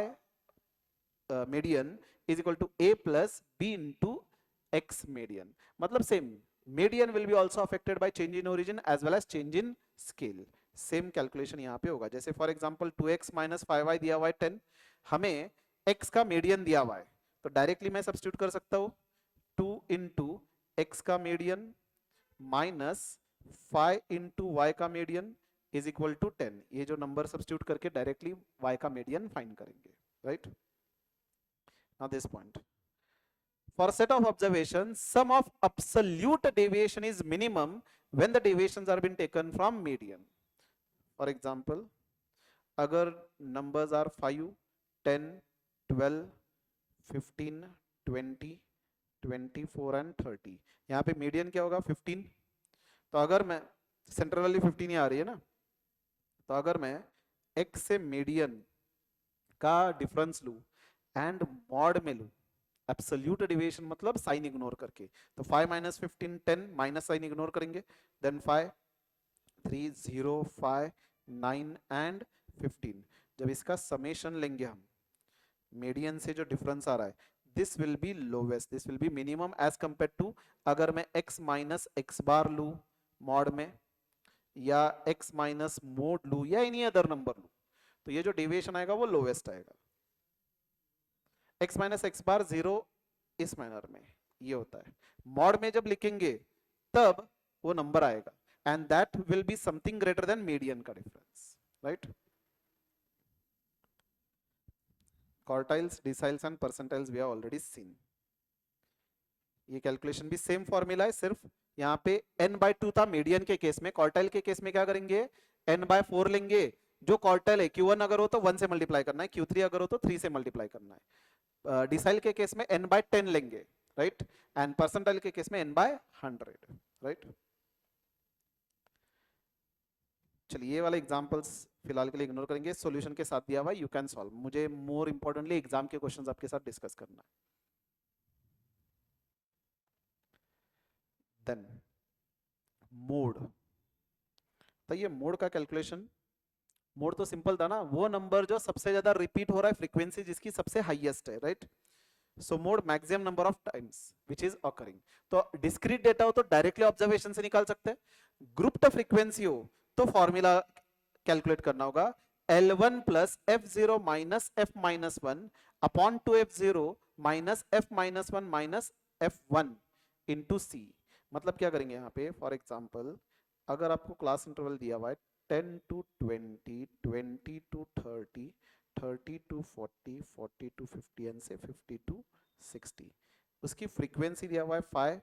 median is equal to a plus b into x median। मतलब same, median will be also affected by change in origin as well as change in scale। Same calculation यहाँ पे होगा, जैसे for example 2x minus 5y दिया हुआ है 10, हमें x का मीडियन दिया हुआ है, तो डायरेक्टली मैं सब्स्टिट्यूट कर सकता हूँ 2 इंटू x का मीडियन माइनस 5 इंटू y का मीडियन इज इक्वल टू 10। ये जो नंबर सब्स्टिट्यूट करके डायरेक्टली y का मीडियन फाइंड करेंगे, right. Now this point, for set of observations sum of absolute deviation is minimum when the deviations are been taken from median। for example, अगर numbers are 5, 10, 12, 15, 20, 24 and 30, यहाँ पे median क्या होगा 15, तो अगर मैं सेंटर वाली 15 ही आ रही है ना, तो अगर मैं x से मीडियन का डिफरेंस लूं एंड मॉड में लूं, एब्सोल्यूट डेविएशन मतलब साइन इग्नोर करके, तो 5 माइनस 15 10, माइनस साइन इग्नोर करेंगे, देन 5 3 0 5 9 एंड 15, जब इसका समेशन लेंगे हम, मीडियन से जो डिफरेंस आ रहा है, this will be lowest, this will be minimum as compare to अगर मैं x माइनस एक्स बार लू मॉड में, या x माइनस मोड लू, या एनी अदर नंबर लू, तो ये जो डेविएशन आएगा वो लोवेस्ट आएगा। x माइनस एक्स बार 0 इस मैनर में ये होता है, मॉड में जब लिखेंगे तब वो नंबर आएगा, and that will be something greater than median का difference, right. Quartiles, deciles and percentiles we have already seen. ये कैलकुलेशन भी सेम फॉर्मूला है, सिर्फ यहाँ पे n बाय 2 था मीडियन के केस में, क्वार्टाइल के केस में क्या करेंगे n बाय 4 लेंगे, जो क्वार्टाइल है Q1 अगर हो तो 1 से मल्टीप्लाई करना है, Q3 अगर हो तो 3 से मल्टीप्लाई करना है, डिसाइल के केस में n बाय 10 लेंगे, राइट, एंड परसेंटाइल के केस में n बाय 100, राइट। चलिए ये वाले एग्जांपल्स फिलहाल के लिए इग्नोर करेंगे, सॉल्यूशन के साथ दिया हुआ यू कैन सॉल्व, मुझे मोर इंपोर्टेंटली एग्जाम के क्वेश्चंस आपके साथ डिस्कस करना है। देन मोड, तो ये मोड का कैलकुलेशन, मोड तो सिंपल था ना, वो नंबर जो सबसे ज्यादा रिपीट हो रहा है, फ्रीक्वेंसी जिसकी सबसे हाईएस्ट है, right. So mode maximum number of times which is occurring. तो डिस्क्रीट डेटा हो तो डायरेक्टली ऑब्जर्वेशन से निकाल सकते हैं, ग्रुप्ड फ्रीक्वेंसी हो तो फॉर्मूला कैलकुलेट करना होगा, L1 plus F0 minus F minus one upon 2F0 minus F minus one minus F1 into C. मतलब क्या करेंगे यहाँ पे, फॉर एग्जाम्पल अगर आपको क्लास इंटरवल दिया हुआ है 10 to 20, 20 to 30, 30 to 40, 40 to 50 and से 50 to 60, उसकी फ्रीक्वेंसी दिया हुआ है 5,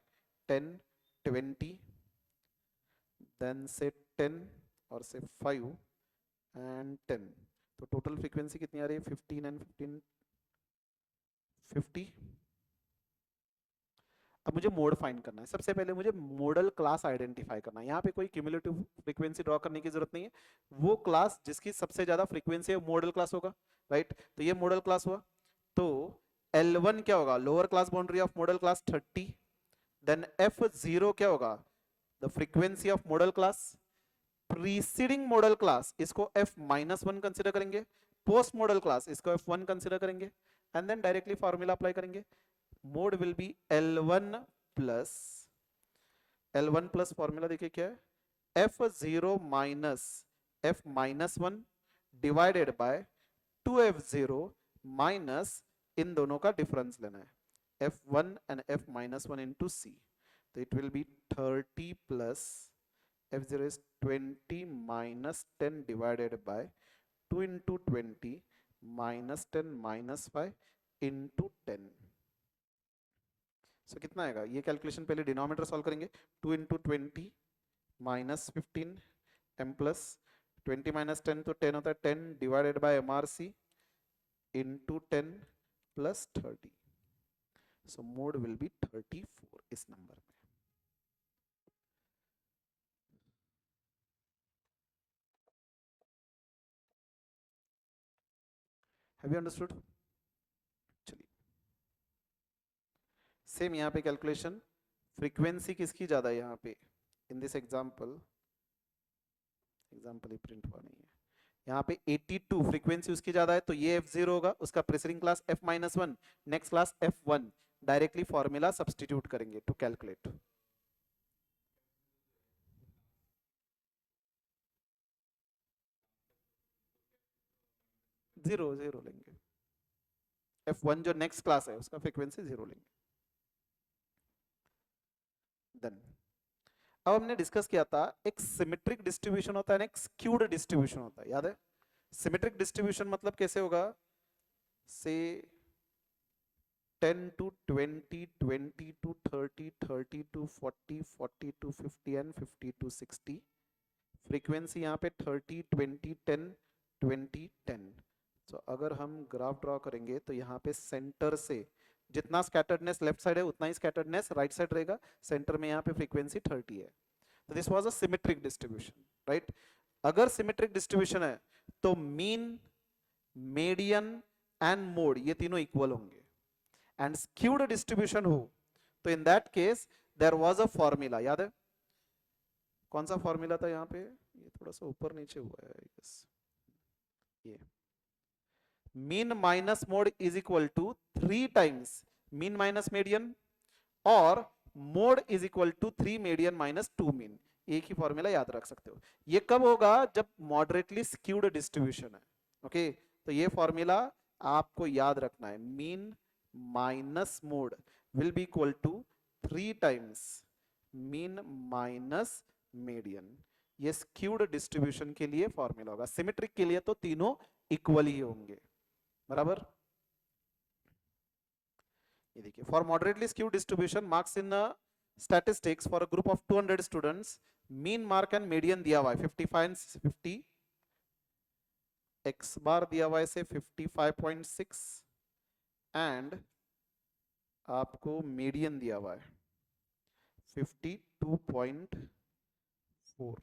10, 20, देन से 10 और से 5 एंड 10। तो टोटल फ्रीक्वेंसी कितनी आ रही है, 15 एंड 15, 50। अब मुझे मोड फाइंड करना है, सबसे पहले मुझे मॉडल क्लास आइडेंटिफाई करना है। यहाँ पे कोई क्यूमुलेटिव फ्रीक्वेंसी ड्रॉ करने की जरूरत नहीं है, वो क्लास जिसकी सबसे ज्यादा फ्रीक्वेंसी है मॉडल क्लास होगा, राइट। तो ये मॉडल क्लास हुआ, तो L1 क्या होगा, lower class boundary of modal class 30, then F0 क्या होगा, the frequency of modal class, preceding modal class इसको F माइनस वन कंसिडर करेंगे, पोस्ट मॉडल क्लास इसको F1 कंसिडर करेंगे, and then directly formula apply करेंगे। Mode will be L1 plus, L1 plus formula देखिए क्या है, F0 minus F minus one divided by 2F0 minus, इन दोनों का डिफरेंस लेना है, F1 and F minus one into सी। तो it will be 30 plus F0 is 20 minus 10 divided by 2 into 20 minus 10 minus 5 into 10। So कितना आएगा, ये कैलकुलेशन पहले डिनोमिनेटर सॉल्व करेंगे, 2 into 20 minus 15 m plus 20 minus 10 तो 10 होता है, 10 divided by MRC into 10 plus 30। So mode will be 34 इस number में। Have you understood? चलिए सेम यहाँ पे कैलकुलेशन, फ्रीक्वेंसी किसकी ज्यादा है यहाँ पे, in this example, example he print हुआ नहीं है यहाँ पे, 82 फ्रीक्वेंसी उसकी ज्यादा है, तो ये F0 होगा, उसका preceding class F minus one, next class F1, directly formula substitute करेंगे टू कैलकुलेट। जीरो जीरो लेंगे, F1 जो नेक्स्ट क्लास है उसका फ्रीक्वेंसी जीरो लेंगे। देन अब हमने डिस्कस किया था, एक सिमेट्रिक डिस्ट्रीब्यूशन होता है, एक स्क्यूड डिस्ट्रीब्यूशन होता है, याद है। सिमेट्रिक डिस्ट्रीब्यूशन मतलब कैसे होगा, से 10 to 20, 20 to 30, 30 to 40, 40 to 50 and 50 to 60। Frequency यहाँ पे 30, 20, 10, 20, 10। तो अगर हम ग्राफ ड्रॉ करेंगे तो यहाँ पे सेंटर से जितना स्कैटर्डनेस लेफ्ट साइड है उतना ही स्कैटर्डनेस राइट साइड रहेगा, सेंटर में यहाँ पे फ्रीक्वेंसी 30 है। तो this was a symmetric distribution, right. अगर सिमेट्रिक डिस्ट्रीब्यूशन है तो मीन, मीडियन एंड मोड ये तीनों इक्वल होंगे, एंड स्क्यूड डिस्ट्रीब्यूशन हो तो in that case there was a formula, याद है कौन सा फॉर्मूला था यहाँ पे, ये थोड़ा सा ऊपर नीचे हुआ है, ये mean minus mode is equal to 3 times mean minus median, और mode is equal to 3 median minus 2 mean. एक ही फॉर्मूला याद रख सकते हो। ये कब होगा, जब मॉडरेटली स्क्यूड डिस्ट्रीब्यूशन है, ओके। तो ये फॉर्मूला आपको याद रखना है, mean minus mode will be equal to 3 times mean minus median. ये स्क्यूड डिस्ट्रीब्यूशन के लिए फॉर्मूला होगा, सिमेट्रिक के लिए तो तीनों इक्वल ही होंगे, बराबर। ये देखिए, for moderately skewed distribution marks in statistics for a group of 200 students, mean mark and median दिया हुआ है 55 एंड 50, एक्स बार दिया हुआ है से 55.6 एंड आपको मीडियन दिया हुआ है 52.4।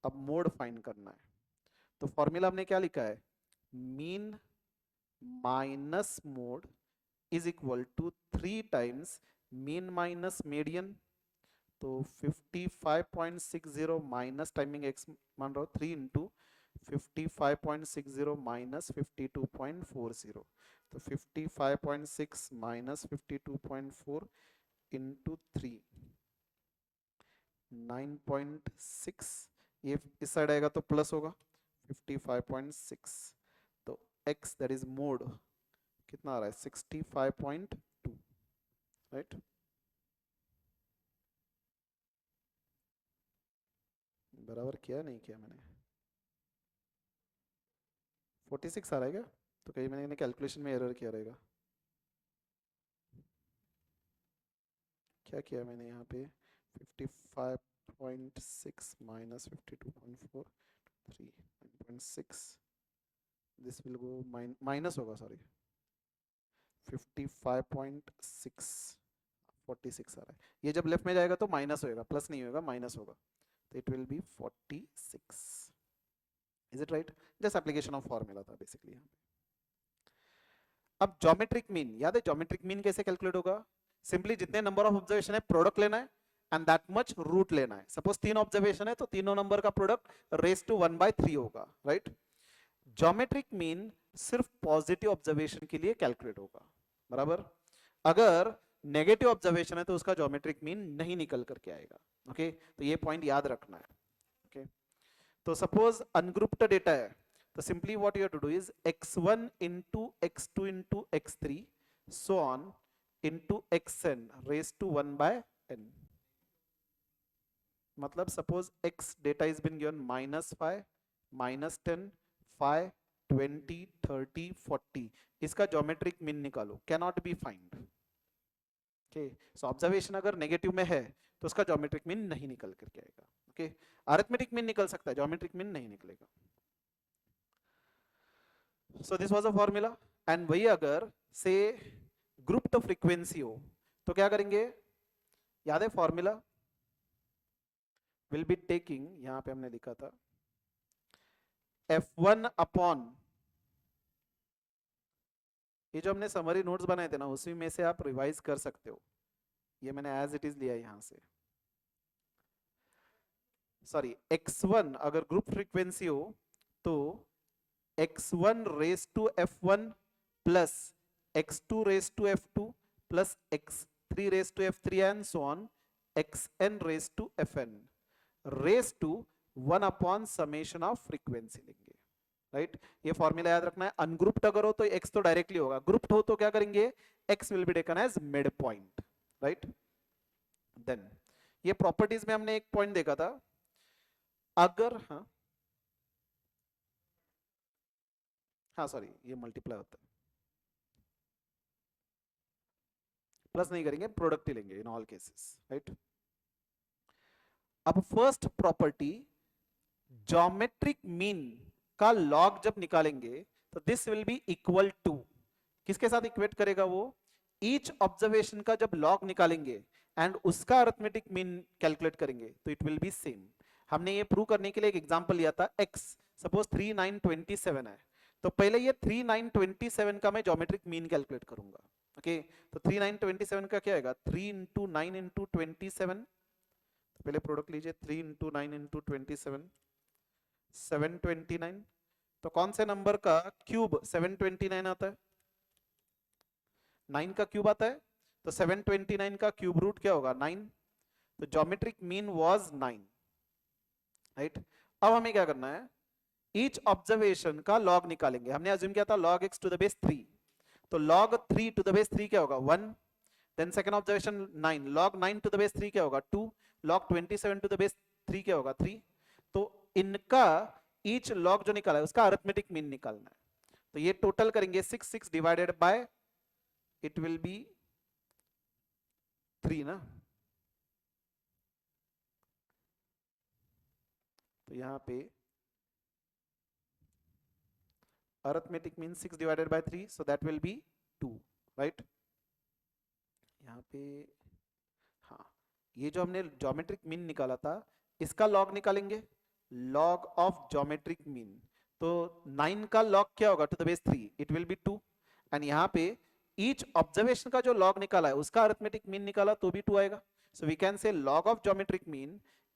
अब मोड फाइंड करना है, तो फॉर्मूला हमने क्या लिखा है, mean minus mode is equal to 3 times mean minus median तो 55.60 माइनस टाइमिंग एक्स मान रहा हूँ 3 इंटू 55.60 माइनस 52.40, तो 55.6 माइनस 52.4 इंटू 3 9.6, ये इस साइड आएगा तो प्लस होगा 55.6, तो x दैट इज मोड कितना आ रहा है 65.2, राइट। बराबर किया नहीं किया मैंने, 46 आ रहा है क्या, तो कहीं मैंने कैलकुलेशन में एरर किया रहेगा, क्या किया मैंने यहाँ पे 55.6 minus 52.4 3 9.6, this will go minus होगा, सॉरी 55.6 46 आ रहा है, ये जब लेफ्ट में जाएगा तो माइनस होएगा, प्लस नहीं होगा, माइनस होगा, तो it will B 46, is it right. Just application of formula था बेसिकली यहाँ पे। अब ज्योमेट्रिक मीन याद है, ज्योमेट्रिक मीन कैसे कैलकुलेट होगा, सिंपली जितने नंबर ऑफ ऑब्जर्वेशन है प्रोडक्ट लेना है एंड दैट मच रूट लेना है। सपोज 3 ऑब्जर्वेशन है तो तीनों नंबर का प्रोडक्ट रेस टू 1/3 होगा, राइट। ज्योमेट्रिक मीन सिर्फ पॉजिटिव ऑब्जर्वेशन के लिए कैलकुलेट होगा, बराबर। अगर नेगेटिव ऑब्जर्वेशन है तो उसका ज्योमेट्रिक मीन नहीं निकल करके आएगा, ओके तो ये पॉइंट याद रखना है, ओके। तो सपोज अनग्रुप्ड डेटा है, तो simply what you have to do is x1 into x2 into x3 so on into xn raised to 1/n, मतलब suppose x data is been given -5 -10 5 20 30 40, इसका ज्योमेट्रिक मीन निकालो, can not be find, okay. So observation अगर negative में है तो उसका geometric mean नहीं निकल करके आएगा, ओके। अरिथमेटिक मीन निकल सकता है, ज्योमेट्रिक मीन नहीं निकलेगा। सो this was a formula, and वही अगर से ग्रुप तो फ्रीक्वेंसी हो तो क्या करेंगे, याद है फॉर्मूला, विल बी टेकिंग, यहां पे हमने लिखा था F1 अपॉन, ये जो हमने समरी नोट्स बनाए थे ना उसी में से आप रिवाइज कर सकते हो, ये मैंने एज इट इज लिया यहां से, सॉरी x1 अगर ग्रुप फ्रीक्वेंसी हो तो x1 raise to f1 plus x2 raise to f2 plus x3 raise to f3 and so on xn raise to fn raise to 1 upon summation of frequency लेंगे, right. ये formula याद रखना है। Ungrouped अगर हो तो x तो directly होगा, ग्रुप्ड हो तो क्या करेंगे, x will be taken as mid point, right. Then ये प्रॉपर्टीज में हमने एक पॉइंट देखा था, अगर हाँ सॉरी ये मल्टीप्लाई होता है, प्लस नहीं करेंगे, प्रोडक्ट ही लेंगे इन ऑल केसेस, राइट। अब फर्स्ट प्रॉपर्टी, ज्योमेट्रिक मीन का लॉग जब निकालेंगे तो this will be equal to, किसके साथ इक्वेट करेगा वो, ईच ऑब्जर्वेशन का जब लॉग निकालेंगे एंड उसका अरिथमेटिक मीन कैलकुलेट करेंगे तो इट विल बी सेम। हमने ये प्रूव करने के लिए एक एग्जांपल लिया था, x सपोज 3927 है, तो पहले ये 3927 का मैं ज्योमेट्रिक मीन कैलकुलेट करूंगा, ओके। तो 3927 का क्या आएगा, 3 इंटू 9 इंटू 27, पहले प्रोडक्ट लीजिए, 3 इंटू 9 इंटू 27 729, तो कौन से नंबर का क्यूब 729 आता है, 9 का क्यूब आता है, तो 729 का क्यूब रूट क्या होगा 9, तो ज्योमेट्रिक मीन वाज 9, राइट। अब हमें क्या करना है, ईच ऑब्जर्वेशन का लॉग निकालेंगे, हमने अज्यूम किया था log x to the base 3, तो log 3 टू द बेस 3 क्या होगा 1, then second observation 9 log 9 to the base 3 क्या होगा 2, log 27 टू द बेस 3 क्या होगा 3, तो इनका ईच लॉग जो निकाला है उसका अरिथमेटिक मीन निकालना है, तो ये टोटल करेंगे 6 divided by it will be 3 ना, तो यहां पे arithmetic mean 6 divided by 3, so that will be 2, right. यहाँ पे हाँ, ये जो हमने ज्योमेट्रिक मीन निकाला था इसका लॉग निकालेंगे, लॉग ऑफ ज्योमेट्रिक मीन, तो 9 का लॉग क्या होगा to the base 3, it will be 2, and यहाँ पे ईच ऑब्जर्वेशन का जो लॉग निकाला है उसका अरिथमेटिक मीन निकाला तो भी 2 आएगा, So we can say log of geometric mean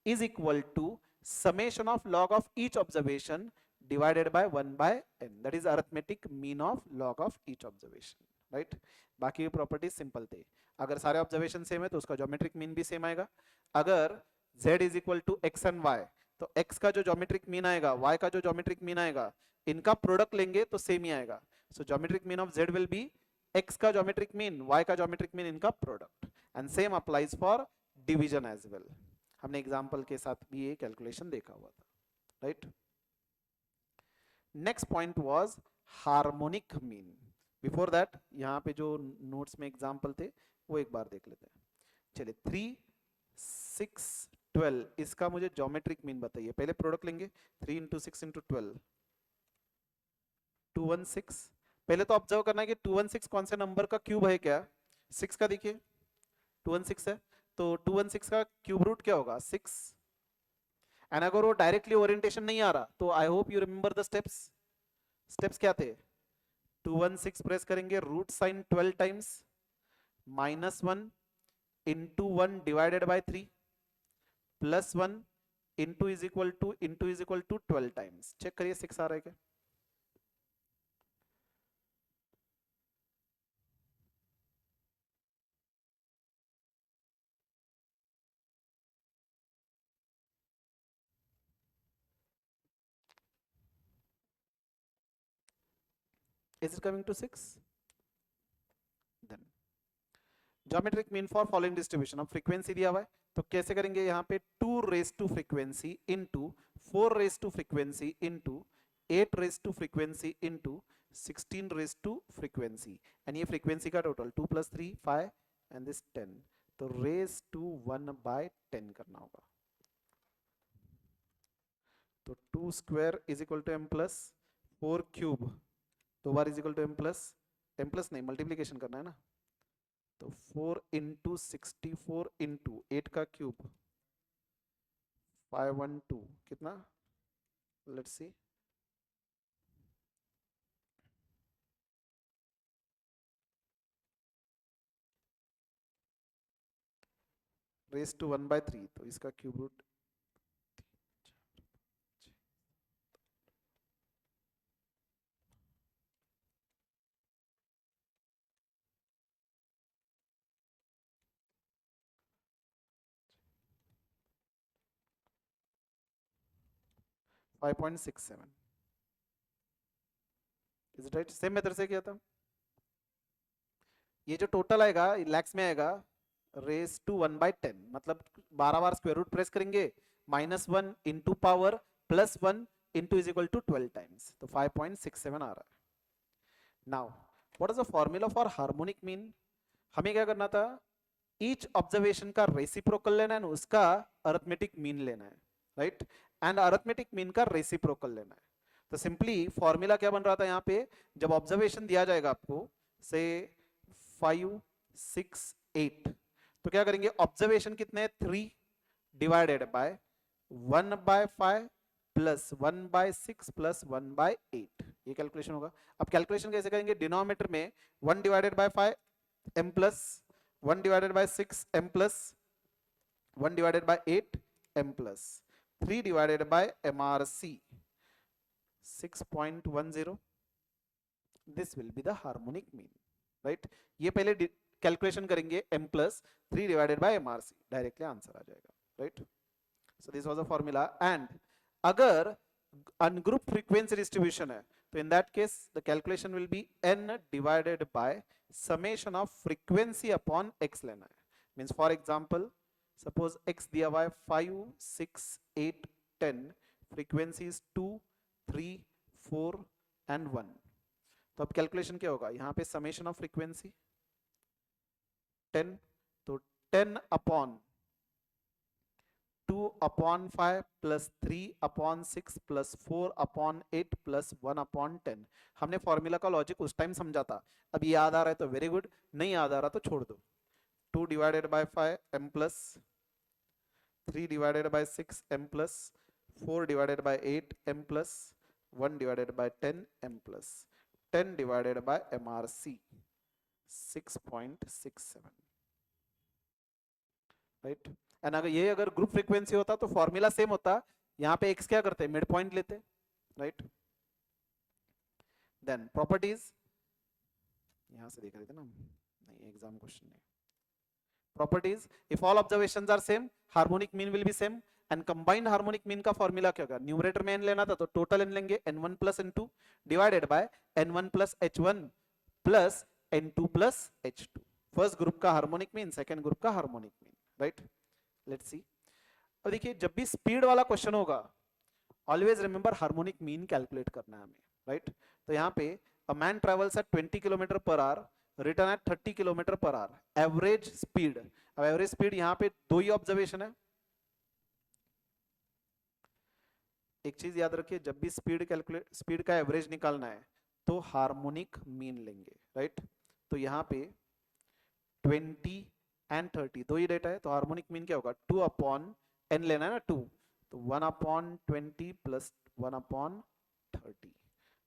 is equal to summation of log of each observation divided by 1 by n. That is arithmetic mean of log of each observation. Right? बाकी properties simple थे. अगर सारे observation same है तो उसका geometric mean भी same आएगा. अगर z is equal to x and y, तो x का जो ज्योमेट्रिक मीन आएगा, y का जो ज्योमेट्रिक मीन आएगा, इनका प्रोडक्ट लेंगे तो सेम ही आएगा. So geometric mean of z will be x का ज्योमेट्रिक मीन, y का ज्योमेट्रिक मीन, इनका product. And same applies for division as well. हमने एग्जांपल के साथ भी ये कैलकुलेशन देखा हुआ था. Right. Next point was harmonic mean. Before that यहाँ पे जो नोट्स में एग्जांपल थे वो एक बार देख लेते हैं. चलिए 3, 6, 12 इसका मुझे ज्योमेट्रिक मीन बताइए. पहले प्रोडक्ट लेंगे. 3 इंटू 6 इंटू 12 216. पहले तो ऑब्जर्व करना है कि 216 कौन से नंबर का क्यूब है. क्या 6 का देखिए 216 है, तो 216 का क्यूब रूट क्या होगा 6. एंड अगर वो डायरेक्टली ओरिएंटेशन नहीं आ रहा तो I hope you remember the steps. Steps क्या थे. 216 प्रेस करेंगे, root sine 12 times, -1 into 1 divided by 3 plus 1 into is equal to 12 times. Check करिए 6 आ रहा है क्या. Is it coming to 6? Then geometric mean for following distribution. अब frequency दिया हुआ है तो कैसे करेंगे. यहाँ पे 2 raise to frequency into 4 raise to frequency into 8 raise to frequency into 16 raise to frequency. And ये फ्रीक्वेंसी का टोटल 2 + 3 5 एंड दिस 10. तो रेज टू 1 बाय 10 करना होगा. तो 2 square is equal to m plus 4 cube 2 बार is equal to m plus नहीं multiplication करना है ना. तो 4 इंटू 64 इंटू 8 का क्यूब 512 कितना. Let's see. रेस टू 1/3 तो इसका cube root 5.67. Is it right. Same method से किया था. ये जो टोटल आएगा लैक्स में आएगा. रेस टू 1/10 मतलब 12 बार स्क्वायर रूट प्रेस करेंगे, -1 into power +1 into is equal to 12 times. तो 5.67 आ रहा है. Now what is the formula for harmonic mean. हमें क्या करना था. ईच ऑब्जर्वेशन का रेसिप्रोकल लेना है, उसका अरिथमेटिक मीन लेना है. राइट. एंड अरिथमेटिक मीन का रेसिप्रोकल लेना है. तो सिंपली फॉर्मूला क्या बन रहा था यहाँ पे. जब ऑब्जर्वेशन दिया जाएगा आपको से 5, 6, 8 तो क्या करेंगे. ऑब्जर्वेशन कितने 3 डिवाइडेड बाय 1/5 प्लस 1/6 प्लस 1/8. ये कैलकुलेशन होगा. अब कैलकुलेशन कैसे करेंगे. डिनोमिनेटर में 1 divided by 5 m plus 1 divided by 6 m plus 1 divided by 8 m plus 3 divided by MRC 6.10. This will be the harmonic mean. Right. ये पहले कैलकुलेशन करेंगे m plus 3 divided by MRC. Directly answer आ जाएगा. Right. So this was the formula. And अगर ungroup frequency distribution है तो in that case the calculation will be n divided by summation of frequency upon x लेना है. Means for example suppose x दिया हुआ है 5, 6, 8, 10. Frequency is 2, 3, 4 and 1. तो अब कैलकुलेशन क्या होगा. यहाँ पे समेशन ऑफ फ्रीक्वेंसी 10 तो 10 upon 2 upon 5 plus 3 upon 6 plus 4 upon 8 plus 1 upon 10. हमने फॉर्मूला का लॉजिक उस टाइम समझा था. अब याद आ रहा है तो वेरी गुड, नहीं याद आ रहा तो छोड़ दो. 2 divided by 5 m plus 3 divided by 6 m plus 4 divided by 8 m plus 1 divided by 10 m plus 10 divided by MRC 6.67. Right. And अगर ग्रुप फ्रीक्वेंसी होता तो फॉर्मूला सेम होता, यहाँ पे x क्या करते, मिड पॉइंट लेते, राइट। देन प्रॉपर्टीज, यहाँ से देख रहे थे ना, नहीं एग्जाम क्वेश्चन नहीं। Properties, if all observations are same harmonic mean will be same, and combined harmonic mean का फॉर्मूला क्या होगा, न्यूमरेटर में n लेना था तो टोटल n लेंगे, n1 plus n2 divided by n1 plus h1 plus n2 plus h2। First group का harmonic mean, second group का harmonic mean, right. Let's see. अब देखिए जब भी स्पीड वाला क्वेश्चन होगा always remember harmonic mean calculate करना है हमें, राइट। तो यहाँ पे a man travels at 20 kilometre per hour, return at 30 kilometre per hour, average speed. अब एवरेज स्पीड यहाँ पे दो ही ऑब्जर्वेशन है। एक चीज याद रखिए, जब भी स्पीड का एवरेज निकालना है तो हार्मोनिक मीन लेंगे, राइट। तो यहाँ पे 20 एंड 30 दो ही डेटा है, तो हार्मोनिक मीन क्या होगा, 2 अपॉन n लेना है ना 2, तो 1 अपॉन 20 प्लस 1 अपॉन 30,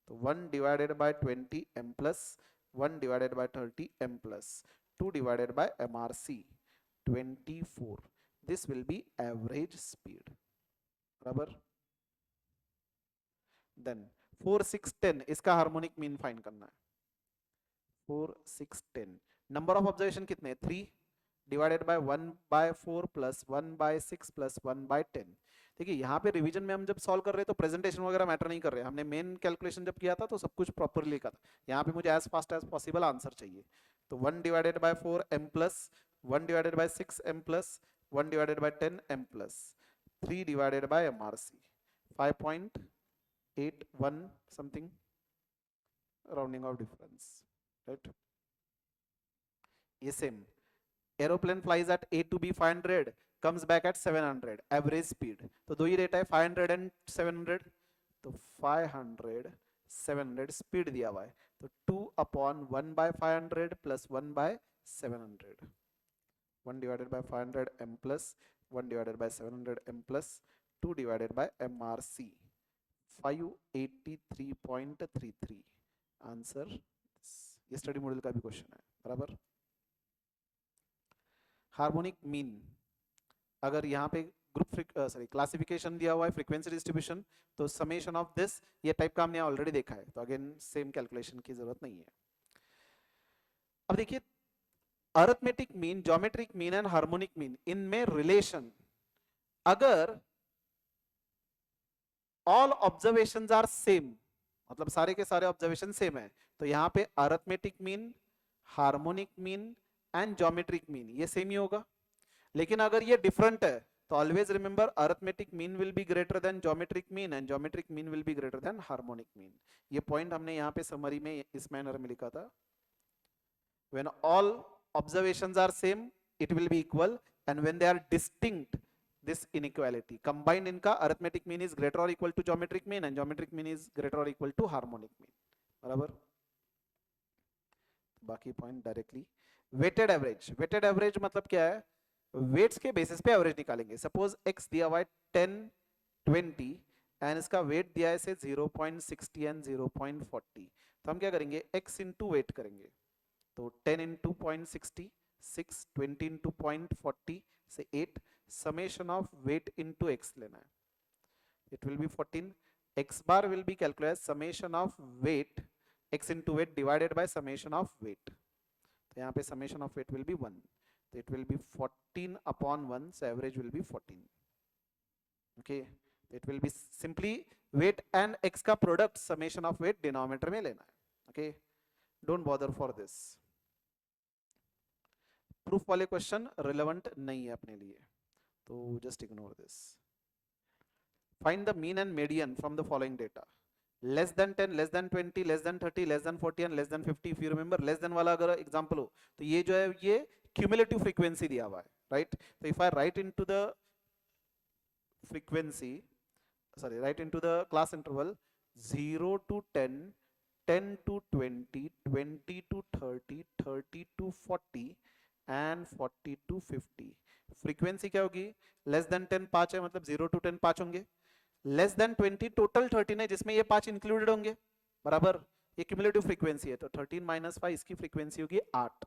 तो 1 divided bye 20 m plus 1 divided bye 30 m plus 2 divided by MRC 24, this will B average speed, बराबर। देन 4 6 10 इसका हार्मोनिक मीन फाइंड करना है, 4 6 10 नंबर ऑफ ऑब्जर्वेशन कितने, 3 divided by 1 by 4 plus 1 by 6 plus 1 by 10। देखिए यहाँ पे revision में हम जब सॉल्व कर रहे हैं तो प्रेजेंटेशन वगैरह मैटर नहीं कर रहे, हमने मेन कैलकुलेशन जब किया था तो सब कुछ प्रॉपरली लिखा था। यहाँ पे मुझे as fast as possible answer चाहिए, तो 1 divided by 4 m plus 1 divided by 6 m plus 1 divided by 10 m plus 3 divided by MRC 5.81 something, rounding off difference, right. ये same aeroplane flies at A to B 500 comes back at 700 average speed, तो दो ही rate है 500 and 700, तो 500 700 speed दिया हुआ है, तो 2 upon 1 by 500 plus 1 by 700, 1 divided by 500 m plus 1 divided by 700 m plus 2 divided by MRC 583.33 answer. ये study model का भी क्वेश्चन है, बराबर। हार्मोनिक मीन, अगर यहाँ पे ग्रुप क्लासिफिकेशन दिया हुआ है फ्रीक्वेंसी डिस्ट्रीब्यूशन, तो समेशन ऑफ दिस, ये टाइप का हमने ऑलरेडी देखा है, तो अगेन सेम कैलकुलेशन की जरूरत नहीं है। अब देखिए arithmetic mean, geometric mean and harmonic mean, इनमें रिलेशन, अगर ऑल ऑब्जर्वेशंस आर सेम, मतलब सारे के सारे ऑब्जर्वेशन सेम है, तो यहाँ पे arithmetic mean, harmonic mean and geometric mean ये सेम ही होगा। लेकिन अगर ये डिफरेंट है तो always remember arithmetic mean will be greater than geometric mean and geometric mean will be greater than harmonic mean. ये पॉइंट हमने यहाँ पे समरी में इस मैनर में लिखा था, when all observations are same it will be equal, and when they are distinct this inequality combined इनका arithmetic mean is greater or equal to geometric mean and geometric mean is greater or equal to harmonic mean, बराबर। बाकी point directly weighted average, weighted average मतलब क्या है, weights के basis पे average निकालेंगे। Suppose x दिया हुआ है 10 20 एंड इसका वेट दिया है से 0.60 एंड 0.40, तो हम क्या करेंगे x इंटू वेट करेंगे, तो 10 इंटू 0.60 6, 20 इंटू 0.40 से 8, summation of weight into x लेना है, it will be 14, x bar will be calculate summation of weight x into weight divided by summation of weight, तो यहाँ पे summation of weight will be 1, तो it will be 14 upon 1, so average will be 14, okay, it will be simply weight and x का product summation of weight denominator में लेना है, okay, don't bother for this, proof वाले question relevant नहीं है अपने लिए, तो just ignore this। Find the mean and median from the following data, less than 10, less than 20, less than 30, less than 40 and less than 50। if you remember less than वाला अगर example हो तो ये जो है ये क्यूमुलेटिव फ्रीक्वेंसी दिया हुआ है, राइट। तो if I right into the frequency, sorry, right into the class interval 0 to 10, 10 to 20, 20 to 30, 30 to 40 and 40 to 50। Frequency क्या होगी, लेस देन 10 5 है, मतलब 0 to 10 5 होंगे, लेस देन 20 टोटल 13 है जिसमें ये 5 इंक्लूडेड होंगे, बराबर। ये क्यूमुलेटिव फ्रीक्वेंसी है, तो 13 माइनस 5 इसकी फ्रीक्वेंसी होगी 8।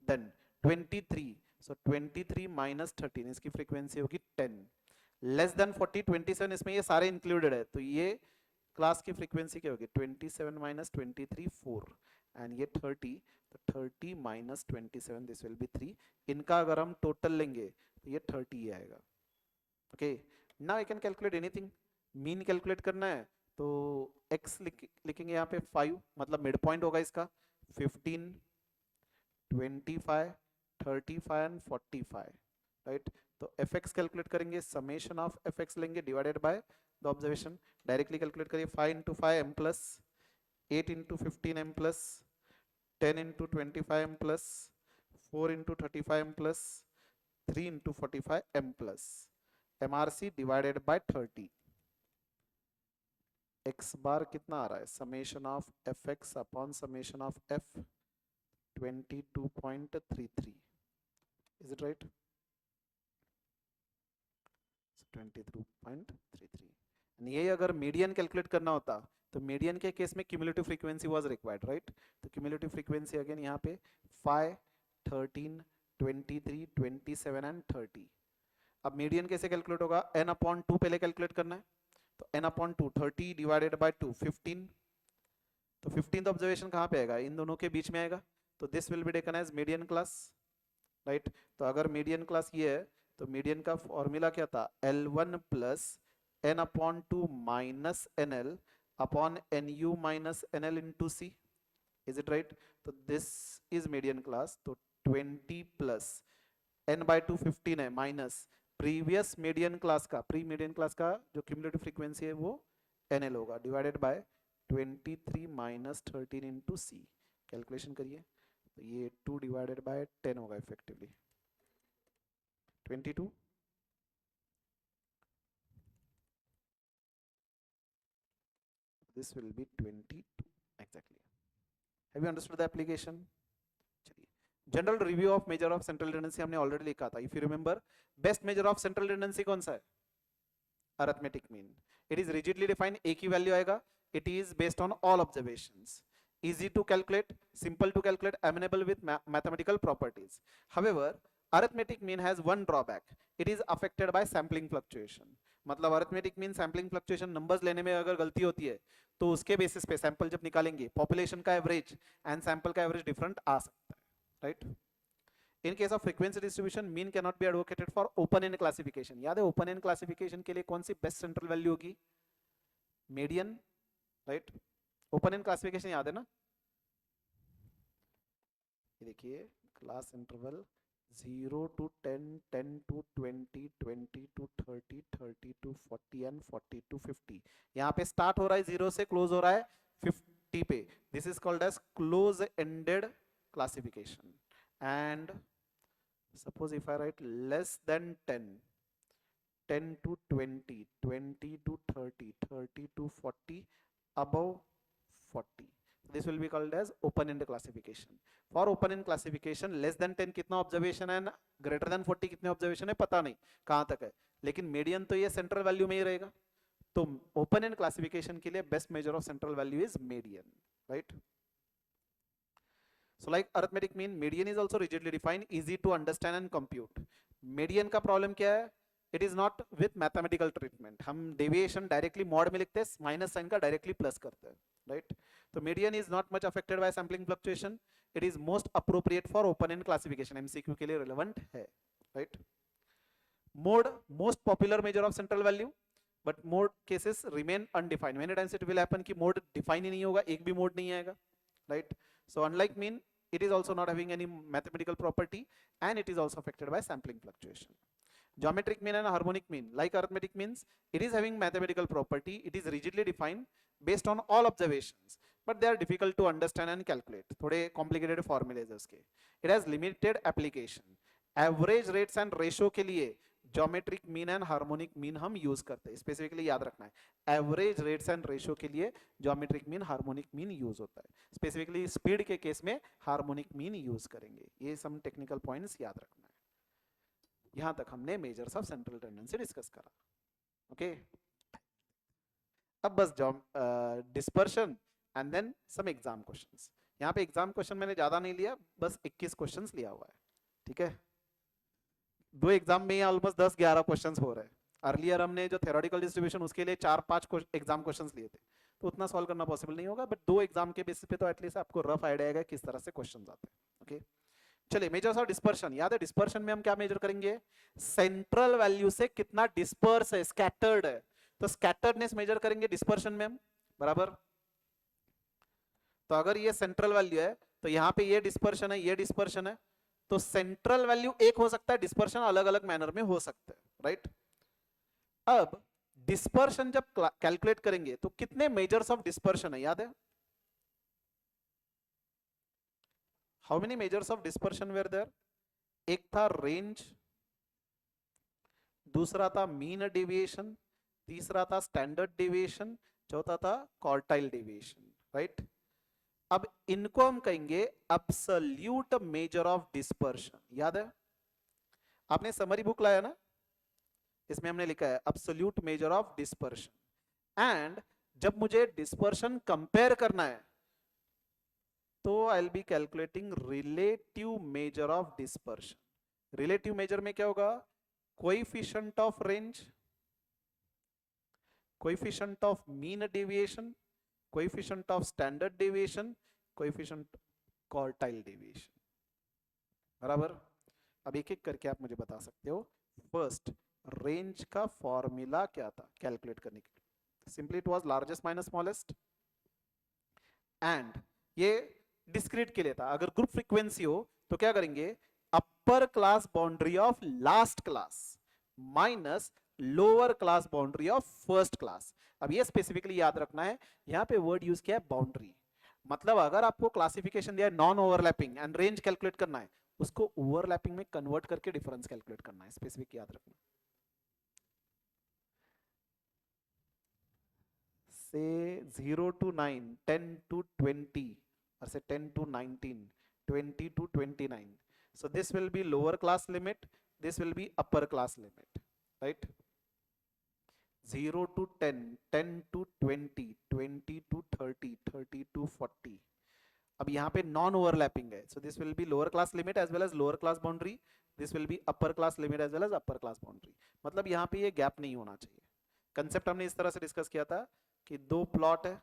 देन 23 सो 23 माइनस 13, इसकी फ्रीक्वेंसी होगी 10। लेस देन 40, 27, इसमें ये सारे इंक्लूडेड है, तो ये क्लास की फ्रीक्वेंसी क्या होगी? 27 माइनस 23 4, एंड ये 30, तो 30 माइनस 27, दिस विल बी 3। इनका अगर हम टोटल लेंगे तो ये 30 आएगा। Okay, now I can calculate anything. Mean calculate करना है तो x लिखेंगे यहाँ पे 5, मतलब मिड पॉइंट होगा इसका 15, 25, 35 एंड 45, राइट। तो fx कैलकुलेट करेंगे, समेशन ऑफ fx लेंगे divided by the observation. Directly calculate करिए, 5 into 5 m plus 8 into 15 m plus 10 into 25 m plus 4 into 35 m plus 3 into 45 m plus MRC divided by 30। x बार कितना आ रहा है? Summation of fx upon summation of f 22.33, is it right? 22.33। ये अगर median calculate करना होता तो median के केस में cumulative frequency was required, right. तो क्यूमुलेटिव फ्रीक्वेंसी अगेन यहाँ पे 5, 13, 23, 27 एंड 30। अब मीडियन कैसे कैलकुलेट होगा? n अपॉन 2 पहले कैलकुलेट करना है, तो n अपॉन 2, 30 डिवाइडेड बाय 2 15। तो 15th ऑब्जर्वेशन कहाँ पे आएगा? इन दोनों के बीच में आएगा, तो this will be taken as median class, right. तो अगर मीडियन क्लास ये है तो मीडियन का फॉर्मूला क्या था? L1 plus n upon 2 minus NL upon NU minus NL into C, is it right? तो दिस इज मीडियन क्लास। तो 20 प्लस n बाय 2 15 है, माइनस प्रीवियस मीडियन क्लास का, प्री मीडियन क्लास का जो cumulative frequency है वो NL होगा, divided by 23 minus 13 into C। Calculation करिए, तो ये 2 डिवाइडेड बाय 10 होगा effectively 22। This will be 22 exactly. Have you understood the application? चलिए, general review of measure of central tendency हमने ऑलरेडी लिखा था। If you remember, best measure of central tendency कौन सा है? Arithmetic mean. It is rigidly defined, एक ही value आएगा। It is based on all observations, easy to calculate, simple to calculate, amenable with mathematical properties. However, arithmetic mean has one drawback, it is affected by sampling fluctuation। मतलब arithmetic mean sampling fluctuation, numbers लेने में अगर गलती होती है तो उसके basis पे सैंपल जब निकालेंगे, पॉपुलेशन का एवरेज एंड सैंपल का एवरेज डिफरेंट आ सकता है, right. In case of frequency distribution, mean can not B advocated for open end classification. याद है ओपन एंड क्लासिफिकेशन के लिए कौन सी बेस्ट सेंट्रल वैल्यू होगी? Median, right. Open end classification याद है ना? देखिए, class interval 0 to 10, 10 to 20, 20 to 30, 30 to 40 and 40 to 50। यहाँ पे स्टार्ट हो रहा है 0 से, क्लोज हो रहा है 50 पे। This is called as close ended classification. And suppose if I write less then 10, 10 to 20, 20 to 30, 30 to 40, above 40, this will be called as open end classification। for open end classification less than 10 कितना observation है, greater than 40 कितने observation है पता नहीं कहां तक है, लेकिन मीडियन तो ये सेंट्रल वैल्यू में ही रहेगा। तो ओपन एंड क्लासिफिकेशन के लिए best measure of central value is median, right. So like arithmetic mean, median is also rigidly defined, easy to understand and compute। median का प्रॉब्लम क्या है? It is not with mathematical treatment. हम deviation directly mod में लिखते हैं, minus sign का directly plus करते हैं, राइट। तो median is not much affected by sampling fluctuation. It is most appropriate for open end classification, MCQ के लिए रिलेवेंट है, right. Mode, most popular measure of central value, but mode cases remain undefined. Many times it will happen कि mode define ही नहीं होगा, एक भी mode नहीं आएगा, right. So unlike mean, it is also not having any mathematical property and it is also affected by sampling fluctuation। geometric mean and harmonic mean, like arithmetic means, it is having mathematical property, it is rigidly defined based on all observations, but they are difficult to understand and calculate, थोड़े complicated formulas है उसके। it has limited application। average rates and ratio के लिए geometric mean and harmonic mean हम use करते हैं, specifically याद रखना है। एवरेज रेट्स एंड रेशियो के लिए geometric mean harmonic mean use होता है, स्पेसिफिकली स्पीड के केस में हार्मोनिक मीन यूज करेंगे। ये सम टेक्निकल पॉइंट्स याद रखना है। यहां तक हमने measures of central tendency discuss करा, ओके। अब बस dispersion and then some exam questions. यहाँ पे एग्जाम क्वेश्चन मैंने ज्यादा नहीं लिया, बस 21 क्वेश्चंस लिया हुआ है, ठीक है। दो एग्जाम में ऑलमोस्ट 10-11 क्वेश्चंस हो रहे हैं। अर्लियर हमने जो थ्योरेटिकल डिस्ट्रीब्यूशन उसके लिए 4-5 एग्जाम क्वेश्चंस लिए थे, तो उतना सॉल्व करना पॉसिबल नहीं होगा, बट दो एग्जाम के बेसिस पे तो एटलीस्ट आपको रफ आइडिया आएगा किस तरह से क्वेश्चंस आते हैं। ओके, चलिए मेजर्स ऑफ डिस्पर्शन। याद है डिस्पर्शन में हम क्या मेजर करेंगे? सेंट्रल वैल्यू से कितना डिस्पर्स है, स्कैटर्ड है, तो स्कैटर्डनेस मेजर करेंगे डिस्पर्शन में हम, बराबर। तो अगर ये सेंट्रल वैल्यू है तो यहाँ पे ये डिस्पर्शन है, ये डिस्पर्शन है, तो सेंट्रल वैल्यू एक हो सकता है, डिस्पर्शन अलग अलग मैनर में हो सकते हैं, राइट। अब डिस्पर्शन जब कैलकुलेट करेंगे तो कितने मेजर्स ऑफ डिस्पर्शन है, याद है? How many measures of dispersion were there? एक था रेंज, दूसरा था मीन डेविएशन, तीसरा था स्टैंडर्ड डेविएशन, चौथा था क्वार्टाइल डेविएशन, राइट। अब इनको हम कहेंगे एब्सोल्यूट मेजर ऑफ डिस्पर्शन। याद है, आपने समरी बुक लाया ना, इसमें हमने लिखा है absolute major of dispersion. And जब मुझे डिस्पर्शन कंपेयर करना है तो I will be calculating relative major of dispersion. Relative major में क्या होगा? Coefficient of range, coefficient of mean deviation, coefficient of standard deviation, coefficient quartile deviation, बराबर। अब एक एक करके आप मुझे बता सकते हो। फर्स्ट, रेंज का फॉर्मूला क्या था कैलकुलेट करने के लिए? Simply it was largest minus smallest, and ये डिस्क्रीट के लिए था। अगर ग्रुप फ्रीक्वेंसी हो तो क्या करेंगे? अपर class boundary of last class minus lower class boundary of first class. अब ये स्पेसिफिकली याद रखना है, यहां पे वर्ड यूज किया है बाउंड्री। मतलब अगर आपको क्लासिफिकेशन दिया है non overlapping and range calculate करना है, उसको ओवरलैपिंग में कन्वर्ट करके डिफरेंस कैलकुलेट करना है, स्पेसिफिक याद रखना। से 0 to 9, 10 to 20, or say 10 to 19, 20 to 29. So this will be lower class limit, this will be upper class limit, right? 0 to 10, 10 to 20, 20 to 30, 30 to 40. अब यहाँ पे नॉन ओवरलैपिंग है, so this will be lower class limit as well as lower class boundary, this will be upper class limit as well as upper class boundary. मतलब यहाँ पे ये gap नहीं होना चाहिए। कंसेप्ट हमने इस तरह से डिस्कस किया था कि दो प्लॉट है,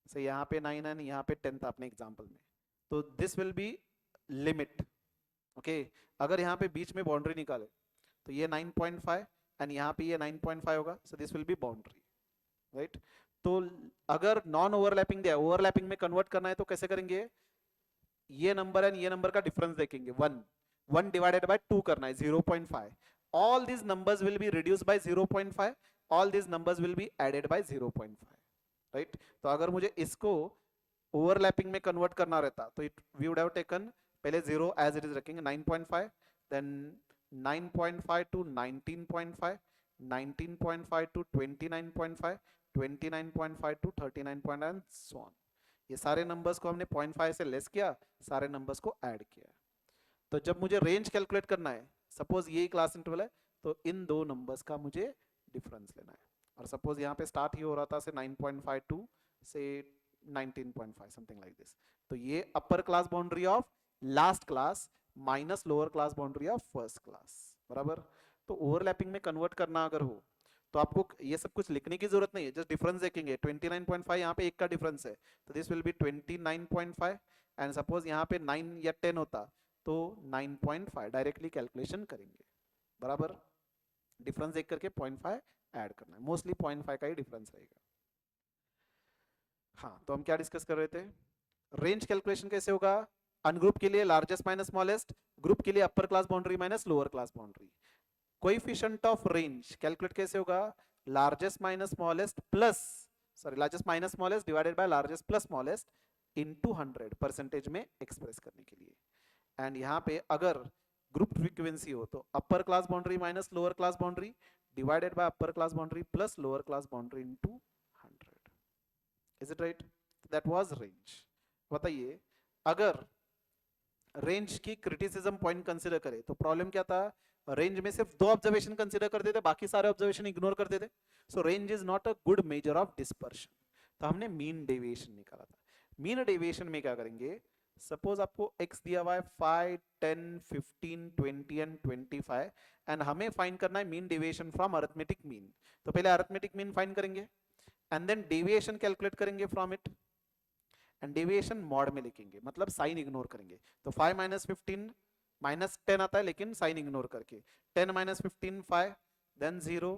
से यहाँ पे 9 है, यहाँ पे 10 था अपने एग्जांपल में, तो this will B limit. Okay, अगर यहाँ पे बीच में बाउंड्री निकाले तो ये 9.5 एंड यहाँ पे ये 9.5 होगा, so this will be boundary, right. तो अगर नॉन ओवरलैपिंग दिया, ओवरलैपिंग में कन्वर्ट करना है तो कैसे करेंगे? ये नंबर एंड ये नंबर का डिफरेंस देखेंगे, 1 डिवाइडेड बाय 2 करना है, 0.5। All these numbers will be reduced by 0.5, all these numbers will be added by 0.5, right. तो अगर मुझे इसको ओवरलैपिंग में कन्वर्ट करना रहता तो it we would have taken, पहले 0 एज इट इज रखेंगे, 9.5, then 9.5 to 19.5, 19.5 to 29.5, 29.5 to 39.9, so on. ये सारे नंबर्स को हमने 0.5 से लेस किया, सारे नंबर्स को ऐड किया। तो जब मुझे रेंज कैलकुलेट करना है, सपोज ये क्लास इंटरवल है, तो इन दो नंबर्स का मुझे डिफरेंस लेना है। और सपोज यहाँ पे स्टार्ट ही हो रहा था से 9.5 टू से 19.5, समथिंग लाइक दिस। तो ये अपर class boundary of last class minus lower class boundary of first class, बराबर। तो ओवरलैपिंग में कन्वर्ट करना अगर हो तो आपको ये सब कुछ लिखने की जरूरत नहीं है, जस्ट डिफरेंस देखेंगे। 29.5 यहाँ पे एक का डिफरेंस है, तो this will B 29.5, and suppose यहाँ पे 9 या 10 होता तो 9.5 डायरेक्टली कैलकुलेशन करेंगे, बराबर। डिफरेंस देख करके 0.5 ऐड करना है, मोस्टली 0.5 का ही डिफरेंस रहेगा। हाँ, तो हम क्या डिस्कस कर रहे थे? रेंज कैलकुलेशन कैसे होगा? अनग्रुप के लिए लार्जेस्ट माइनस स्मॉलेस्ट, ग्रुप के लिए अपर class boundary minus lower class boundary. Coefficient of range calculate कैसे होगा? Largest minus smallest plus, sorry largest minus smallest divided by largest plus smallest into 100 percentage में express करने के लिए। एंड यहाँ पे अगर ग्रुप फ्रीक्वेंसी हो तो अपर class boundary minus lower class boundary divided bye upper class boundary plus lower class boundary into 100। Is it right? That was range. बताइए, अगर रेंज की क्रिटिसिज्म पॉइंट कंसीडर करें तो प्रॉब्लम क्या था? रेंज में सिर्फ 2 ऑब्जर्वेशन कंसीडर करते थे, बाकी सारे ऑब्जर्वेशन इग्नोर करते थे। सो range is not a good major of dispersion. तो हमने मीन डेविएशन निकाला था। मीन डेविएशन में क्या करेंगे? सपोज आपको x दिया हुआ है 5, 10, 15, 20 एंड 25 एंड हमें फाइंड करना है mean deviation from arithmetic mean. तो पहले अरिथमेटिक मीन फाइंड करेंगे एंड देन डेविएशन कैलकुलेट करेंगे from it and deviation mod में लिखेंगे, मतलब साइन इग्नोर करेंगे। तो 5 माइनस 15 माइनस 10 आता है लेकिन साइन इग्नोर करके, 10 माइनस 15 5, देन 0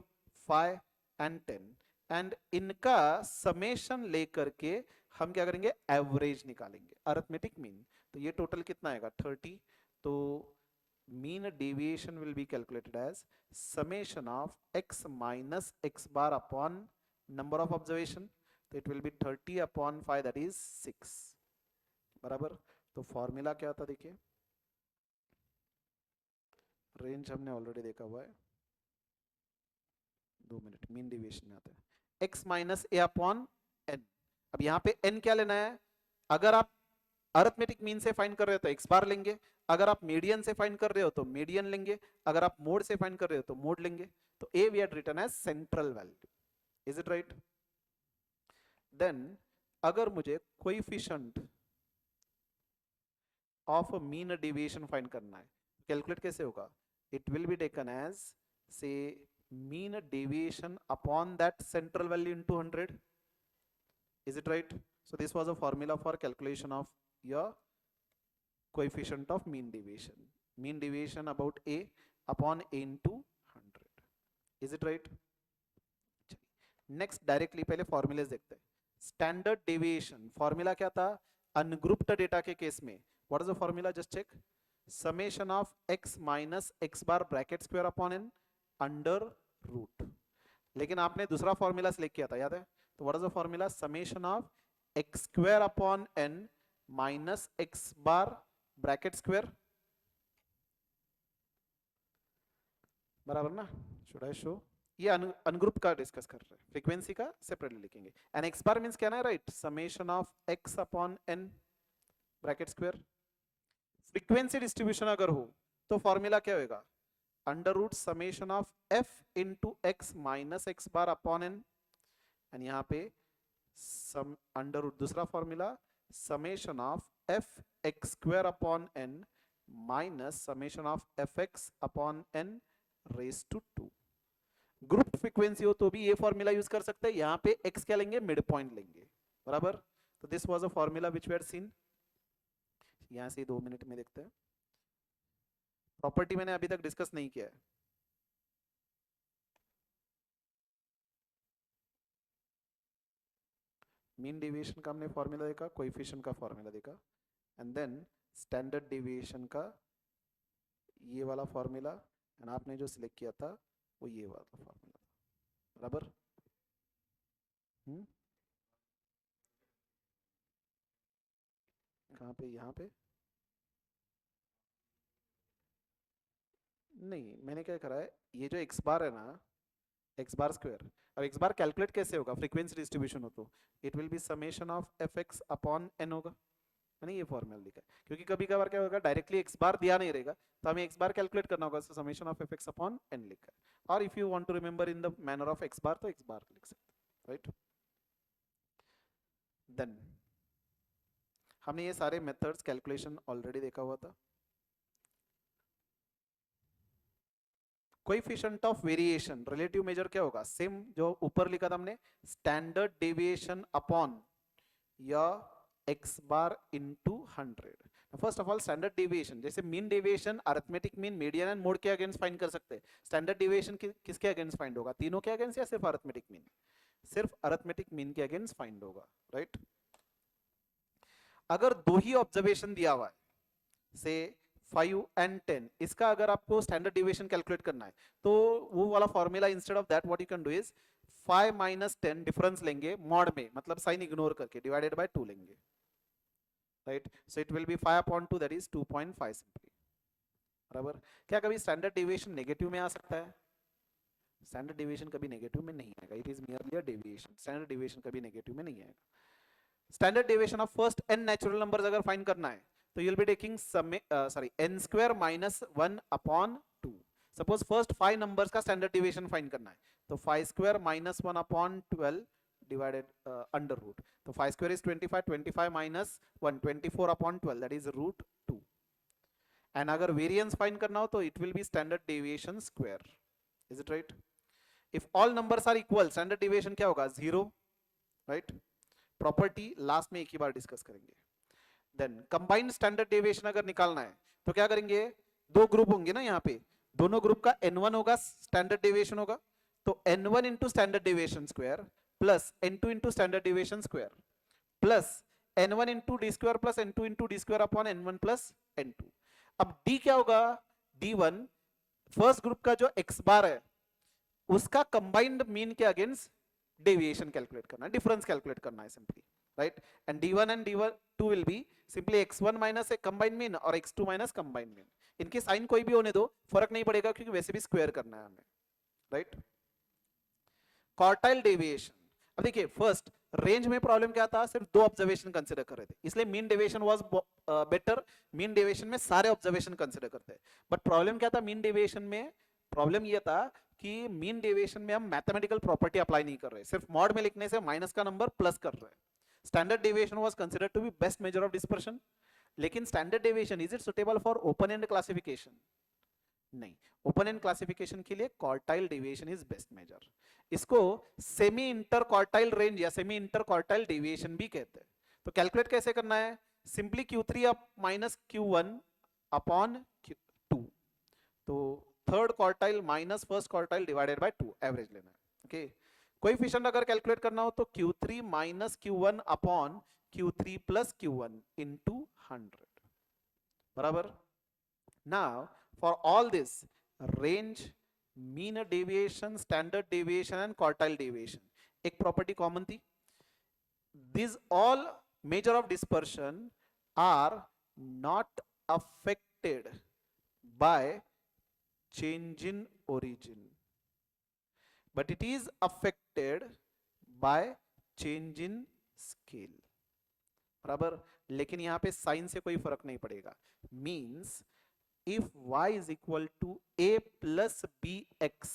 5 एंड 10 एंड इनका समेशन लेकर के हम क्या करेंगे, एवरेज निकालेंगे, अरिथमेटिक मीन। तो ये टोटल कितना आएगा 30। तो mean deviation will be calculated as summation of x minus x bar upon number of observation. तो it will be 30 upon 5 that is 6 बराबर। तो फॉर्मूला क्या था देखिए, रेंज हमने ऑलरेडी देखा हुआ है, 2 मिनट, मीन डेविएशन में आता है x minus A upon N. अब यहाँ पे n क्या लेना है, अगर आप अरिथमेटिक मीन से फाइंड कर रहे हो तो x बार लेंगे, अगर आप मीडियन से फाइंड कर रहे हो तो मीडियन लेंगे, अगर आप मोड से फाइंड कर रहे हो तो मोड लेंगे। तो a we had written as central value, is it right? then अगर मुझे coefficient of mean deviation find करना है, कैलकुलेट कैसे होगा, it will be taken as से mean deviation upon that central value into 100, is it right? So this was a formula for calculation of your coefficient of mean deviation about a upon a into 100, is it right? Next directly पहले formulas देखते हैं। Standard deviation formula क्या था, ungrouped data के case में what is the formula, just check, summation of x minus x bar bracket square upon n under root. लेकिन आपने दूसरा फॉर्मूला सिलेक्ट किया था, याद है? तो what is the formula, summation of x square upon n minus x bar bracket square, बराबर ना? शुड आई शो, ये अनग्रुप का डिस्कस कर रहे हैं, फ्रीक्वेंसी का सेपरेटली लिखेंगे। एंड एक्स बार मींस क्या ना, right, summation of x upon n bracket square. Frequency distribution अगर हो तो फॉर्मूला क्या होगा, under root summation of f into x minus x bar upon n, and यहाँ पे सम अंडर रूट दूसरा formula summation of f x square upon n minus summation of f x upon n raise to 2। Group frequency हो तो भी ये formula use कर सकते हैं, यहाँ पे x क्या लेंगे, मिड पॉइंट लेंगे, बराबर। तो this was a formula which we had seen. यहाँ से 2 मिनट में देखते हैं। प्रॉपर्टी मैंने अभी तक डिस्कस नहीं किया है, मीन डेविएशन का हमने फॉर्मूला देखा, कोएफिशिएंट का फॉर्मूला देखा, एंड देन स्टैंडर्ड डेविएशन का ये वाला फॉर्मूला, एंड आपने जो सिलेक्ट किया था वो ये वाला फॉर्मूला था, बराबर। कहाँ पे, यहाँ पे नहीं, मैंने क्या करा है, ये जो x बार है ना, x बार स्क्वायर, अब x बार कैलकुलेट कैसे होगा, फ्रीक्वेंसी डिस्ट्रीब्यूशन हो तो it will be summation of f x upon n होगा, मैंने ये फॉर्मूला लिखा है। क्योंकि कभी कभार क्या होगा, डायरेक्टली x बार दिया नहीं रहेगा तो हमें x बार कैलकुलेट करना होगा, so summation of f x upon n लिखा है। और if you want to remember in the manner of x bar तो x बार लिख सकते हैं, राइट। देन हमने ये सारे मेथड्स कैलकुलेशन ऑलरेडी देखा हुआ था। Coefficient of variation relative measure क्या होगा, सेम जो ऊपर लिखा था हमने, स्टैंडर्ड डेविएशन अपॉन या x bar into 100। First of all standard deviation, जैसे mean deviation, arithmetic mean, median and mode के अगेंस्ट फाइंड कर सकते हैं। स्टैंडर्ड डेविएशन किसके अगेंस्ट फाइंड होगा, तीनों के अगेंस्ट या सिर्फ अरिथमेटिक मीन? सिर्फ अरिथमेटिक मीन के अगेंस्ट फाइंड होगा, राइट। अगर दो ही ऑब्जर्वेशन दिया हुआ है, से 5 एंड 10, इसका अगर आपको स्टैंडर्ड डेविएशन कैलकुलेट करना है तो वो वाला formula, instead of that what you can do is 5 minus 10 difference लेंगे मॉड में, मतलब साइन इग्नोर करके, डिवाइडेड बाय 2 लेंगे, right. So it will B 5 upon 2 that is 2.5 simply, बराबर। क्या कभी स्टैंडर्ड डेविएशन नेगेटिव में आ सकता है? स्टैंडर्ड डेविएशन कभी नेगेटिव में नहीं आएगा, it is merely a deviation, standard deviation कभी नेगेटिव में नहीं आएगा। Standard deviation of first n natural numbers अगर फाइंड करना है तो you'll be taking n square minus 1 upon 2। Suppose first 5 numbers का स्टैंडर्ड डेविएशन फाइंड करना है तो 5 square minus 1 upon 12 divided under root. So 5 square is 25, 25 minus 1, 24 upon 12, that is root 2. And अगर variance find करना हो तो it will be standard deviation square. Is it right? If all numbers are equal, standard deviation क्या होगा? 0, right? Property last में एक ही बार discuss करेंगे. Then combined standard deviation अगर निकालना है तो क्या करेंगे? दो ग्रुप होंगे ना यहाँ पे, दोनों ग्रुप का n1 होगा स्टैंडर्ड डेविएशन होगा, तो n1 into standard deviation square plus n2 into standard deviation square plus n1 into D square plus n2 into D square upon n1 plus n2. अब d क्या होगा? d1 फर्स्ट ग्रुप का जो x बार है उसका combined mean के against deviation calculate करना है, डिफरेंस कैलकुलेट करना है simply, right? And d1 and d2 will be simply x1 minus एक कंबाइंड मीन और x2 माइनस कंबाइंड मीन. इनके साइन कोई भी होने दो, फर्क नहीं पड़ेगा क्योंकि वैसे भी स्क्वायर करना है हमें, राइट? Quartile deviation. अब देखिए फर्स्ट रेंज में प्रॉब्लम क्या था? सिर्फ दो ऑब्जर्वेशन कंसीडर कर रहे थे, इसलिए mean deviation was better. Mean deviation में सारे ऑब्जर्वेशन कंसीडर करते हैं, बट प्रॉब्लम क्या था मीन डेविएशन में? प्रॉब्लम ये था कि मीन डेविएशन में हम मैथमेटिकल प्रॉपर्टी अप्लाई नहीं कर रहे, सिर्फ मॉड में लिखने से माइनस का नंबर प्लस कर रहे हैं. Standard deviation was considered to be best measure of dispersion. लेकिन standard deviation is it suitable for open end classification? नहीं, ओपन एंड क्लासिफिकेशन के लिए quartile deviation is best measure. इसको सेमी इंटर क्वार्टाइल रेंज या semi interquartile deviation भी कहते हैं. तो कैलकुलेट कैसे करना है? Simply Q3 up minus Q1 upon Q2, तो third quartile minus first quartile divided by 2, average लेना है. ओके, कोएफिशिएंट अगर कैलकुलेट करना हो तो Q3 minus Q1 upon Q3 plus Q1 into 100, बराबर. Now for all this range, mean deviation, standard deviation and quartile deviation, एक property common थी. These all measure of dispersion are not affected by change in origin, but it is affected by change in scale, बराबर. लेकिन यहां पे sign से कोई फर्क नहीं पड़ेगा. Means if y is equal to a plus bx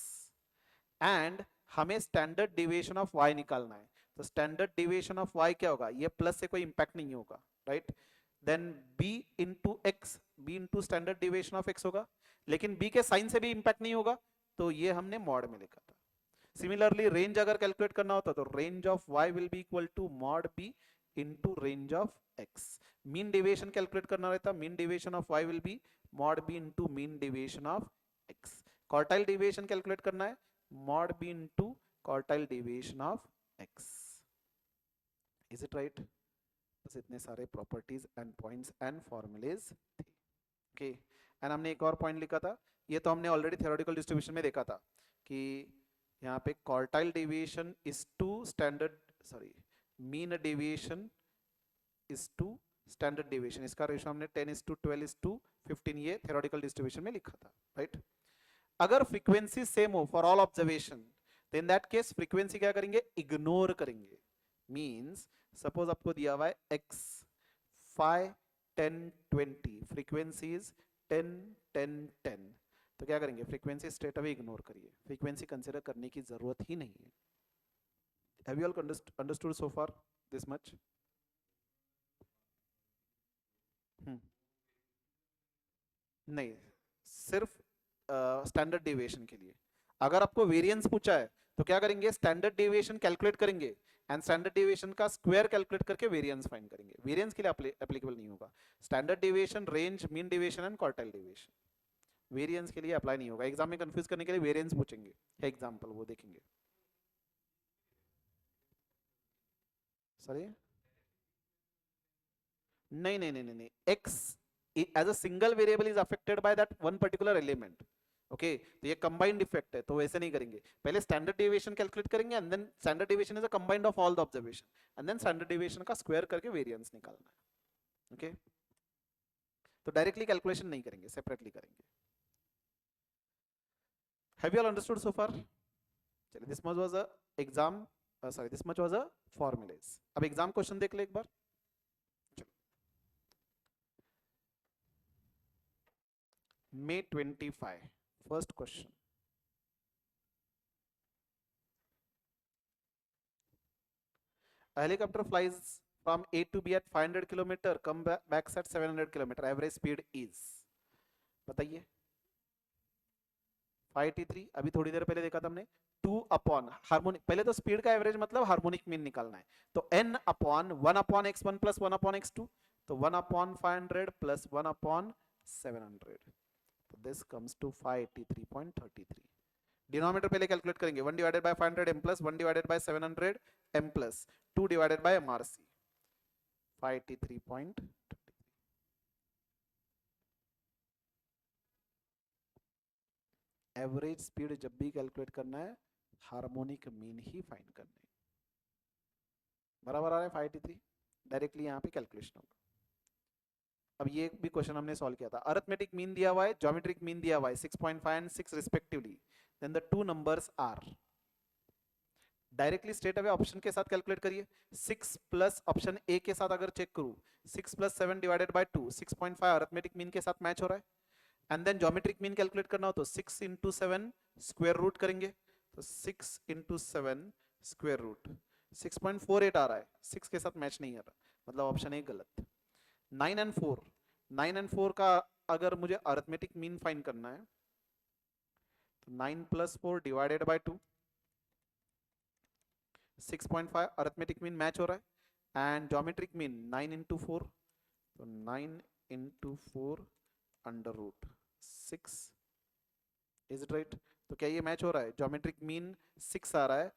and हमें स्टैंडर्ड डेविएशन ऑफ y निकालना है, तो स्टैंडर्ड डेविएशन ऑफ y क्या होगा? ये प्लस से कोई इंपैक्ट नहीं होगा, right? Then b into x, b into standard deviation of x होगा, लेकिन b के साइन से भी इंपैक्ट नहीं होगा, तो ये हमने मॉड में लिखा था. सिमिलरली रेंज अगर कैलकुलेट करना होता तो range of y will be equal to mod b into range of x. Mean deviation calculate करना रहता, mean deviation of y will be mod b into mean deviation of x. Quartile deviation calculate करना है, mod b into quartile deviation of x. Is it right? बस इतने सारे properties and points and formulae थे. Okay, and हमने एक और point लिखा था, ये तो हमने ऑलरेडी थ्योरेटिकल डिस्ट्रीब्यूशन में देखा था कि यहाँ पे quartile deviation is to standard, sorry, mean deviation is to standard deviation, इसका रेशियो हमने 10:12:15 ये थ्योरेटिकल डिस्ट्रीब्यूशन में लिखा था, राइट? अगर फ्रीक्वेंसी सेम हो फॉर ऑल ऑब्जर्वेशन, तो इन दैट केस फ्रीक्वेंसी क्या करेंगे? इग्नोर करेंगे. मींस सपोज आपको दिया हुआ है x 5 10 20, फ्रीक्वेंसी इज 10 10 10, तो क्या करेंगे? फ्रीक्वेंसी स्ट्रेट अवे इग्नोर करिए, फ्रीक्वेंसी कंसीडर करने की जरूरत ही नहीं है. Have you all understood so far this much? नहीं, सिर्फ स्टैंडर्ड डेविएशन के लिए. अगर आपको वेरिएंस पूछा है तो क्या करेंगे? स्टैंडर्ड डेविएशन कैलकुलेट करेंगे एंड स्टैंडर्ड डेविएशन का स्क्वायर कैलकुलेट करके वेरिएंस फाइंड करेंगे. वेरिएंस के लिए एप्लीकेबल नहीं होगा. Standard deviation, range, mean deviation and quartile deviation variance के लिए अप्लाई नहीं होगा. एग्जाम में कंफ्यूज करने के लिए वेरिएंस पूछेंगे, एग्जांपल वो देखेंगे. सॉरी, नहीं नहीं नहीं नहीं, x as a single variable is affected by that one particular element. Okay, तो ये कंबाइंड इफेक्ट है, तो वैसे नहीं करेंगे. पहले स्टैंडर्ड डेविएशन कैलकुलेट करेंगे and then standard deviation is a combined of all the observation and then standard deviation का स्क्वायर करके वेरिएंस निकालना है. ओके, तो डायरेक्टली कैलकुलेशन नहीं करेंगे, सेपरेटली करेंगे. Have you all understood so far? चलिए, this much was a exam, sorry, this much was a formulas. अब एग्जाम क्वेश्चन देख ले एक बार. May 25, first question. A helicopter flies from A to B at 500 kilometer, come back at 700 kilometer. Average speed is, बताइए. 583 अभी थोड़ी देर पहले देखा था हमने. 2 अपॉन हार्मोनिक, पहले तो स्पीड का एवरेज मतलब हार्मोनिक मीन निकालना है. तो n upon 1 upon x1 plus 1 upon x2, तो 1 अपॉन 500 प्लस 1 अपॉन 700. तो दिस कम्स टू 583.33. डिनोमिनेटर पहले कैलकुलेट करेंगे. 1 divided by 500 m plus 1 divided by 700 m plus 2 divided by mrc. 583. Average speed जब भी कैलकुलेट करना है हार्मोनिक मीन ही फाइंड करना है. बराबर आ रहा है 583. डायरेक्टली यहाँ पे कैलकुलेशन होगा. अब ये भी क्वेश्चन हमने सॉल्व किया था. अरिथमेटिक मीन दिया हुआ है, ज्योमेट्रिक मीन दिया हुआ है 6.5 and 6 respectively. Then the two numbers are. Directly straight away option के साथ कैलकुलेट करिए. 6 प्लस ऑप्शन ए के साथ अगर चेक करूं, 6 plus 7 divided by 2, 6.5 arithmetic mean के साथ मैच हो रहा है. And then geometric mean calculate करना हो तो 6 इंटू 7 स्क्वायर रूट करेंगे. तो 6 इंटू 7 स्क्वायर रूट 6.48 आ रहा है. 6 के साथ मैच नहीं आ रहा, मतलब ऑप्शन ए गलत. 9 एंड 4, 9 एंड 4 का अगर मुझे अरिथमेटिक मीन फाइंड करना है तो 9 plus 4 divided by 2, 6.5 arithmetic mean match हो रहा है. एंड ज्योमेट्रिक मीन 9 इंटू 4, तो 9 into 4 under root 6. Is it right? तो क्या ये मैच हो रहा है? ज्योमेट्रिक मीन 6 आ रहा है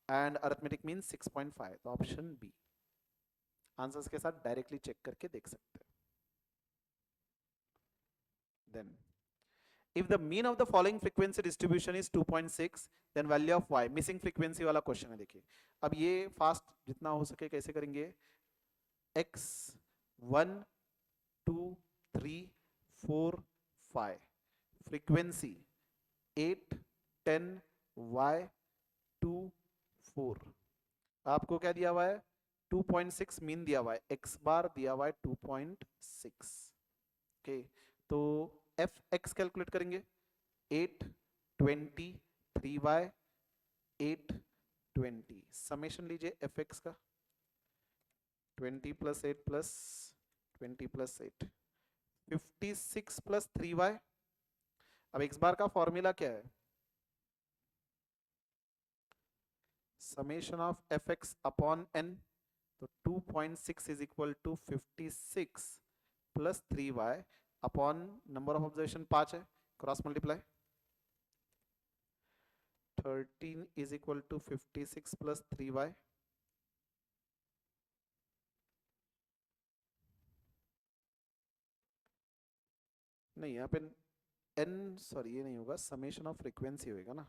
एंड अरिथमेटिक मीन 6.5. तो ऑप्शन बी. आंसर्स के साथ डायरेक्टली चेक करके देख सकते हैं. Then if the mean of the following frequency distribution is 2.6, then value of y, missing frequency वाला क्वेश्चन है. देखिए अब ये फास्ट जितना हो सके कैसे करेंगे. x 1 2 3 4 5, frequency 8 10 y 2 4. आपको क्या दिया हुआ है? 2.6 मीन दिया हुआ है, x बार दिया हुआ है 2.6. ओके, तो एफ एक्स कैलकुलेट करेंगे. 8 20 3y 8 20. समेशन लीजिए एफ एक्स का. 20 plus 8 plus 20 plus 8, 56 plus 3y. अब एक्स बार का फॉर्मूला क्या है? Summation of f x upon n. तो 2.6 is equal to 56 plus 3y upon number of observation 5 है, cross multiply. 13 is equal to 56 plus 3y. नहीं यहाँ पे n, सॉरी ये नहीं होगा, समेशन ऑफ फ्रीक्वेंसी होगा ना.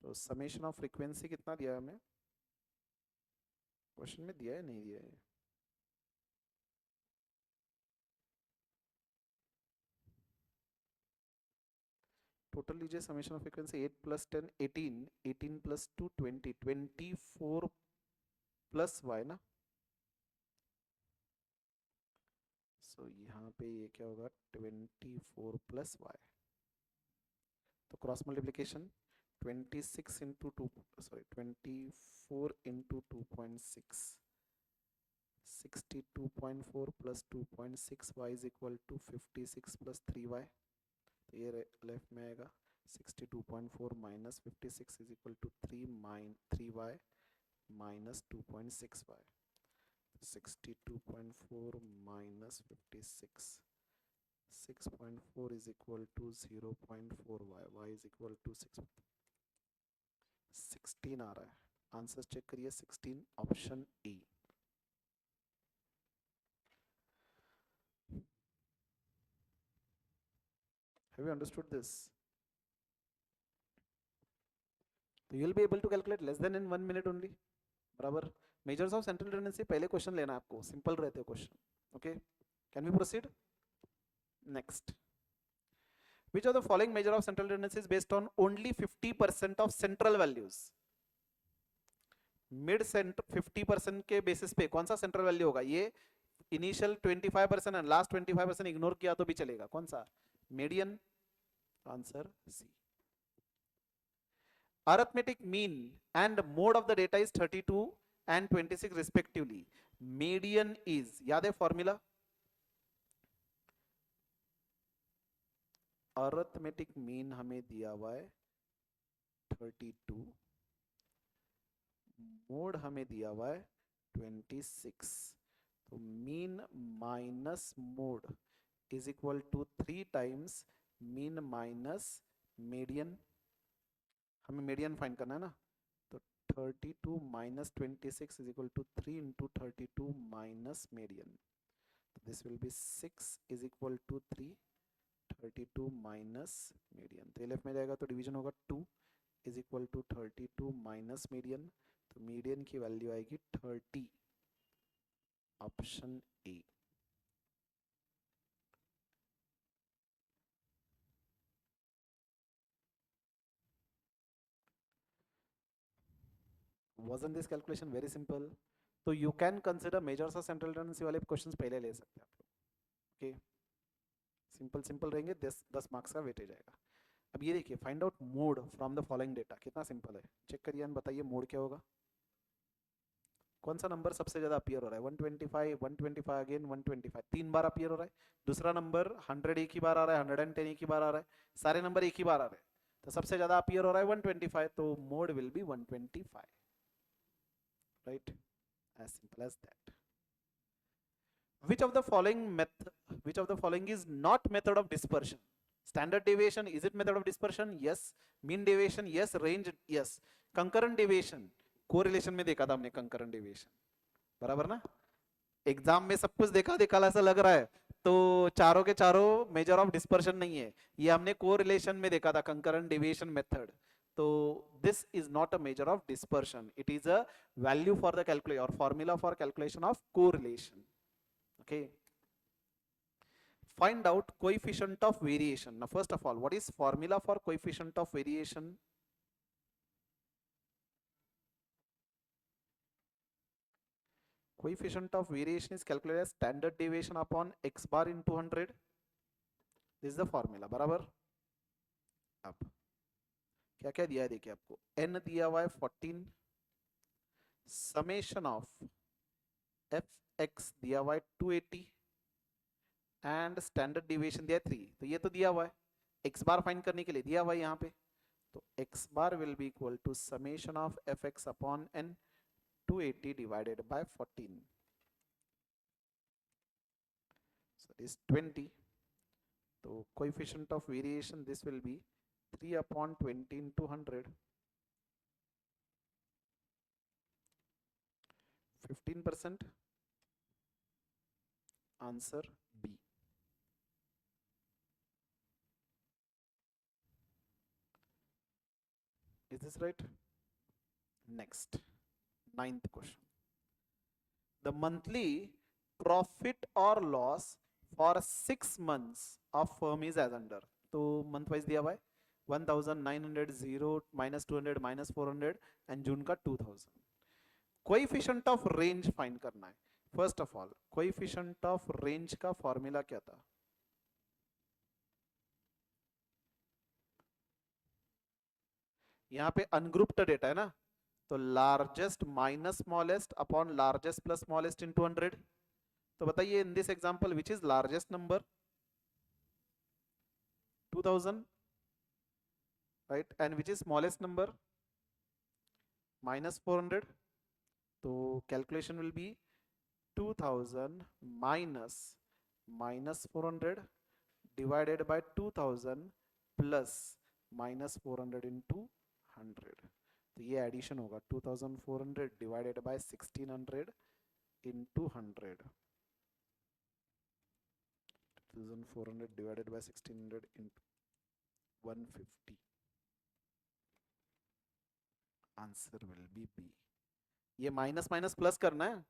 तो समेशन ऑफ फ्रीक्वेंसी कितना दिया है हमें? क्वेश्चन में दिया है, नहीं दिया है? टोटल लीजिए. Summation of frequency 8 plus 10 18, 18 plus 2 20, 24 plus y ना. सो यहाँ पे ये क्या होगा? 24 प्लस y. तो cross multiplication 26 into 2, sorry 24 into 2.6, 62.4 plus 2.6 y is equal to 56 plus 3y. तो ये लेफ्ट में आएगा. 62.4 minus 56 is equal to 3y minus 2.6y. 62.4 minus 56, 6.4 is equal to 0.4y, y is equal to 16 आ रहा है. Answer check करिए. 16 option E. Have you understood this? So you will be able to calculate less than in 1 minute only. बराबर. Measures of central tendency पहले question लेना है आपको, simple रहते हैं question. Okay, can we proceed? Next. Which of the following measure of central tendency is based on only 50% of central values? Mid centre 50% के basis पे कौन सा सेंट्रल वैल्यू होगा? ये इनिशियल 25% एंड लास्ट 25% इग्नोर किया तो भी चलेगा. कौन सा? Median. Answer C. arithmetic mean and mode of the data is 32 and 26 respectively. Median is, याद है फॉर्मूला, arithmetic mean हमें दिया हुआ है 32, मोड हमें दिया हुआ है 26, तो mean minus mode is equal to 3 times mean minus median, हमें मीडियन फाइंड करना है ना, तो 32 minus 26 is equal to 3 into 32 minus median, this will be 6 is equal to 3, 32 minus median, तो लेफ्ट में जाएगा तो डिवीजन होगा 2 is equal to 32 minus median, तो मीडियन की वैल्यू आएगी 30, option A. Wasn't this calculation very simple? तो you can consider measures of central tendency वाले क्वेश्चंस पहले ले सकते हैं आप लोग, ओके, सिंपल सिंपल रहेंगे, 10 मार्क्स का वेटेज आएगा। अब ये देखिए, find out mode from the following data, कितना सिंपल है, चेक करिए और बताइए मोड क्या होगा, कौन सा नंबर सबसे ज्यादा अपीयर हो रहा है, 125, 125 अगेन 125, 3 बार अपीयर हो रहा है, दूसरा नंबर 100 एक ही बार आ रहा है, 110 एक ही बार आ रहा है, सारे नंबर एक ही बार आ रहे हैं, तो सबसे ज्यादा अपीयर हो रहा है 125, तो mode will B 125, right, as simple as that. Which of the following is not method of dispersion? Standard deviation, is it method of dispersion? Yes. Mean deviation, yes. Range, yes. Concurrent deviation, correlation में देखा था हमने concurrent deviation, बराबर ना, exam में सब कुछ देखा देखा ऐसा लग रहा है, तो चारों के चारों मेजर ऑफ डिस्पर्शन नहीं है, ये हमने कोरिलेशन में देखा था, कंकरेंट डेविएशन मेथड, तो this is not a measure of dispersion, it is a value for the calculation और formula for calculation of correlation, okay. Find out coefficient of variation. Now first of all, what is formula for coefficient of variation? Coefficient of variation is calculated as standard deviation upon x bar into 100. This is the formula, बराबर। अब क्या क्या दिया है देखिए, आपको n दिया हुआ है 14, समेशन ऑफ fx दिया हुआ है 280 एंड स्टैंडर्ड डिविएशन दिया है 3, तो ये तो दिया हुआ है, x बार फाइंड करने के लिए दिया हुआ है यहाँ पे, तो x bar will be equal to summation of fx upon n 280 divided by 14, so it is 20, तो coefficient of variation this will be 3 upon 20 into 100, 15%, answer B. Is this right? Next, 9th question. The monthly profit or loss for 6 months of firm is as under. तो month wise दिया हुआ है 1900, 0, -200, -400 and June का 2000। Coefficient of range find करना है। First of all coefficient of range का formula क्या था, यहाँ पे अनग्रुप्ड डेटा है ना, तो largest minus smallest upon largest plus smallest into 100, तो बताइए in this example which is largest number 2000, right, and which is smallest number -400, तो calculation will B 2000 minus -400 divided by 2000 plus -400 into 100, तो ये addition होगा 2400 divided by 1600 into 100, 2400 divided by 1600 into 150, answer will be B. ये minus minus plus करना है,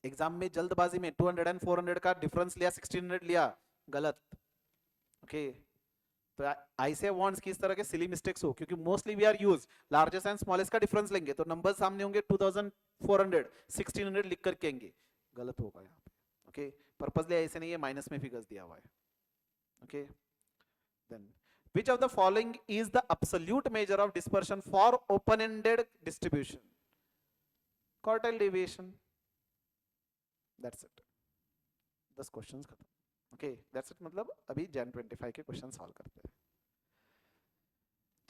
exam में जल्दबाजी में 200 एंड 400 का डिफरेंस लिया, 1600 लिया, गलत, ओके। तो आई से वांट्स कि इस तरह के सिली मिस्टेक्स हो, क्योंकि mostly we are use largest and smallest का डिफरेंस लेंगे तो नंबर सामने होंगे 2400 1600 लिख करके आएंगे, गलत होगा यहाँ पे, ओके। पर्पसली ऐसे नहीं है, माइनस में फिगर्स दिया हुआ है, okay. Then Which of the following is the absolute measure of dispersion for open-ended distribution? Quartile deviation. That's it. 10 questions खत्म. Okay that's it. मतलब अभी जैन 25 के क्वेश्चन सॉल्व करते हैं.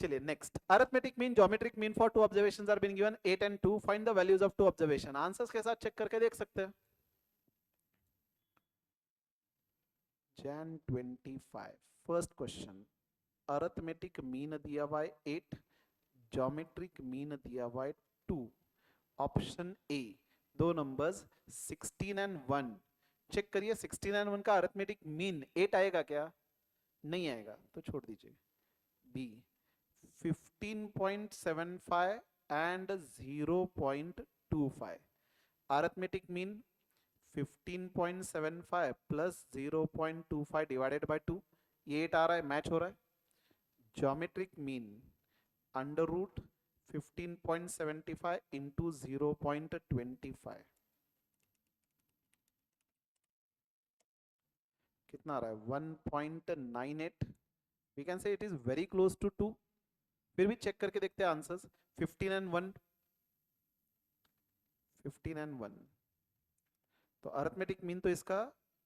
चलिए next. Arithmetic mean geometric mean for two observations are been given 8 and 2. Find the values of two observation. Answers के साथ check करके देख सकते हैं. जैन 25 फर्स्ट क्वेश्चन. अरिथमेटिक मीन दिया हुआ है 8, ज्योमेट्रिक मीन दिया हुआ है 2. ऑप्शन ए दो नंबर्स 16 and 1. चेक करिए 16 and 1 का अरिथमेटिक मीन 8 आएगा क्या? नहीं आएगा तो छोड़ दीजिए. B 15.75 and 0.25. Arithmetic mean 15.75 plus 0.25 divided by 2. ये 8 आ रहा है, मैच हो रहा है. Geometric mean under root 15.75 into 0.25 कितना आ रहा है? 1.98. We can say it is very close to 2. फिर भी चेक करके देखते हैं आंसर्स. 15 and 1. 15 and 1 तो अरिथमेटिक मीन तो इसका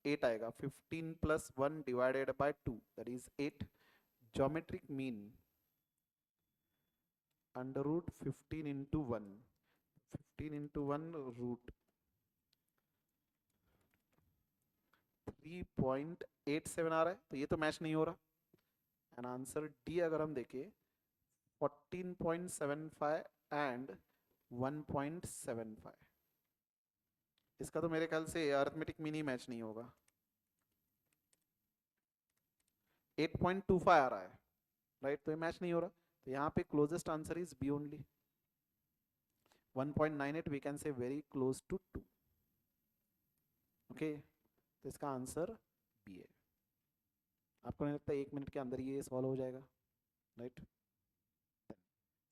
8 आएगा. 15 plus 1 divided by 2 that is 8. Geometric mean under root 15 into 1. 15 into 1 root 3.87 आ रहा है तो ये तो मैच नहीं हो रहा. एंड आंसर डी अगर हम देखें 14.75 एंड 1.75. इसका तो मेरे ख्याल से अरिथमेटिक मीन ही मैच नहीं होगा. 8.25 आ रहा है राइट तो ये मैच नहीं हो रहा. तो यहाँ पे closest answer is B only. 1.98 we can say very close to 2. Okay तो इसका आंसर बी है. आपको नहीं लगता 1 मिनट के अंदर ये सॉल्व हो जाएगा? Right.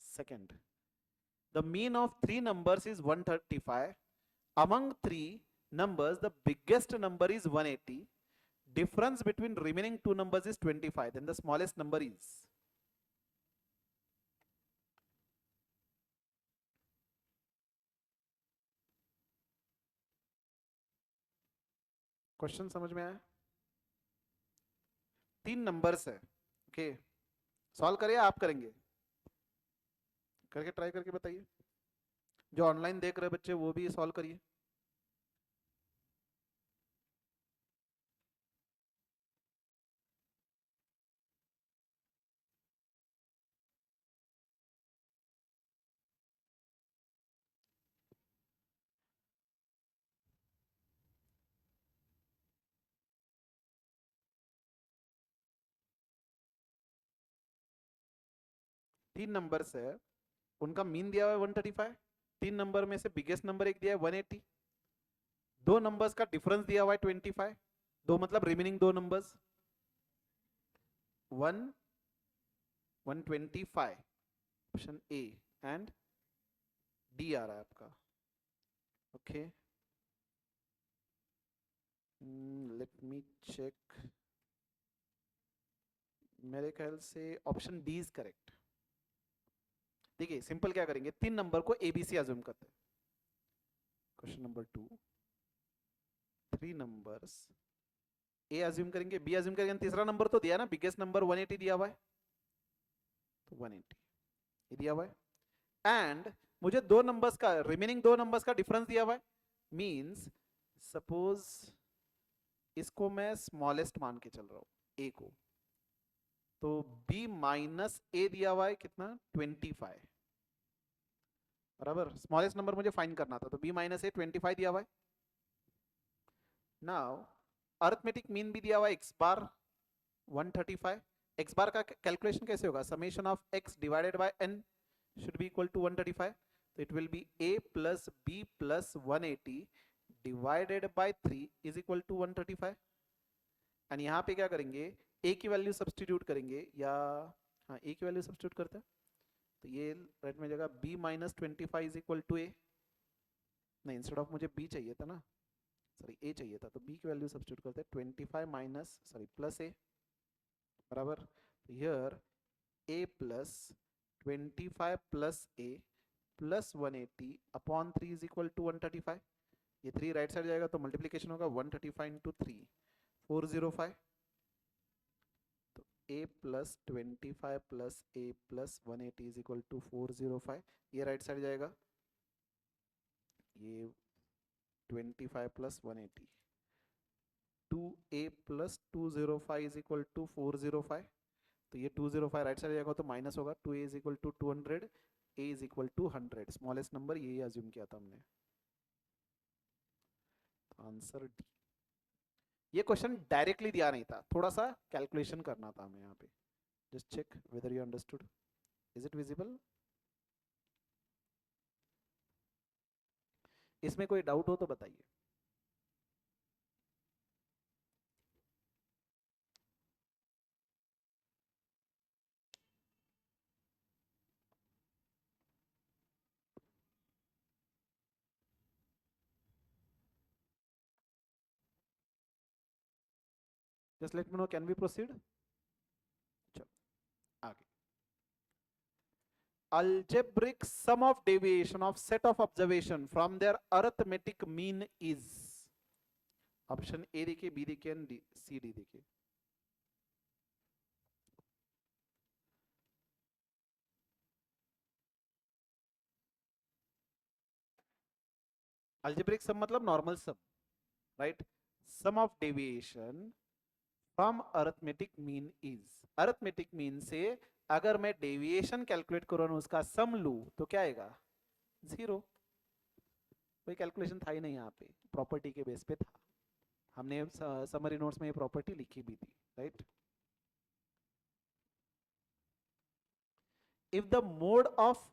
Second. The mean of 3 numbers is 135. among 3 numbers the biggest number is 180. difference between remaining 2 numbers is 25. then the smallest number is. Question समझ में आया? 3 नंबर्स है. ओके सॉल्व करिए. आप करेंगे करके ट्राई करके बताइए. जो ऑनलाइन देख रहे बच्चे वो भी सॉल्व करिए. तीन नंबर्स है, उनका मीन दिया हुआ है 135. 3 नंबर में से बिगेस्ट नंबर एक दिया है 180. 2 नंबर्स का डिफरेंस दिया हुआ है 25. दो मतलब remaining 2 numbers 125. Option A and D आ रहा है आपका. Okay let me check. मेरे ख्याल से ऑप्शन डी इज करेक्ट. देखिए सिंपल क्या करेंगे, 3 नंबर को एबीसी अज्यूम करते हैं. Question number 2 3 numbers A assume करेंगे, बी अज्यूम करेंगे. तीसरा नंबर तो दिया ना, बिगेस्ट नंबर 180 दिया हुआ है तो 180 ये दिया हुआ है. एंड मुझे 2 नंबर्स का रिमेनिंग 2 नंबर्स का डिफरेंस दिया हुआ है. मींस सपोज इसको मैं स्मॉलेस्ट मान के चल रहा हूं ए को, तो b माइनस ए दिया हुआ है कितना 25 बराबर. स्मॉलेस्ट नंबर मुझे फाइंड करना था तो b माइनस ए 25 दिया हुआ है. नाउ अरिथमेटिक मीन भी दिया हुआ है x बार 135. x बार का कैलकुलेशन कैसे होगा? Summation of x divided by n should be equal to 135. तो it will be a plus b plus 180 divided by 3 is equal to 135. And यहाँ पे क्या करेंगे, a की वैल्यू सब्सटीट्यूट करेंगे, या हाँ a की वैल्यू सब्सटीट्यूट करते हैं. तो ये राइट में जगह b minus 25 is equal to a. नहीं इंस्टेड ऑफ मुझे b चाहिए था ना, सॉरी a चाहिए था, तो b की वैल्यू सब्सटीट्यूट करते हैं. 25 माइनस सॉरी प्लस a बराबर. Here a plus 25 plus a plus 180 upon 3 is equal to 135. ये 3 राइट साइड जाएगा तो मल्टीप्लीकेशन होगा 135 इंटू 3 405. तो a plus 25 plus a plus 180 is equal to 405. ये राइट साइड जाएगा, ये 25 plus 180 2a plus 205 is equal to 405. तो ये 205 राइट साइड जाएगा तो माइनस होगा. 2a is equal to 200, a is equal to 100. Smallest number यही अज्यूम किया था हमने. Answer D. ये क्वेश्चन डायरेक्टली दिया नहीं था, थोड़ा सा कैलकुलेशन करना था हमें यहाँ पे. Just check whether you understood. Is it visible? इसमें कोई डाउट हो तो बताइए. Just let me know. Can we proceed? चलो आगे. Algebraic sum of deviation of set of observation from their arithmetic mean is. Option A देखिए, B देखिए and C D देखिए. अल्जेब्रिक सम मतलब normal sum, right? Sum of deviation from arithmetic mean is. Arithmetic mean से अगर मैं deviation calculate करूं और उसका सम लूं तो क्या आएगा? 0. कोई कैलकुलेशन था ही नहीं यहाँ पे, प्रॉपर्टी के बेस पे था. हमने समरी नोट्स में ये प्रॉपर्टी लिखी भी थी, right? If the mode of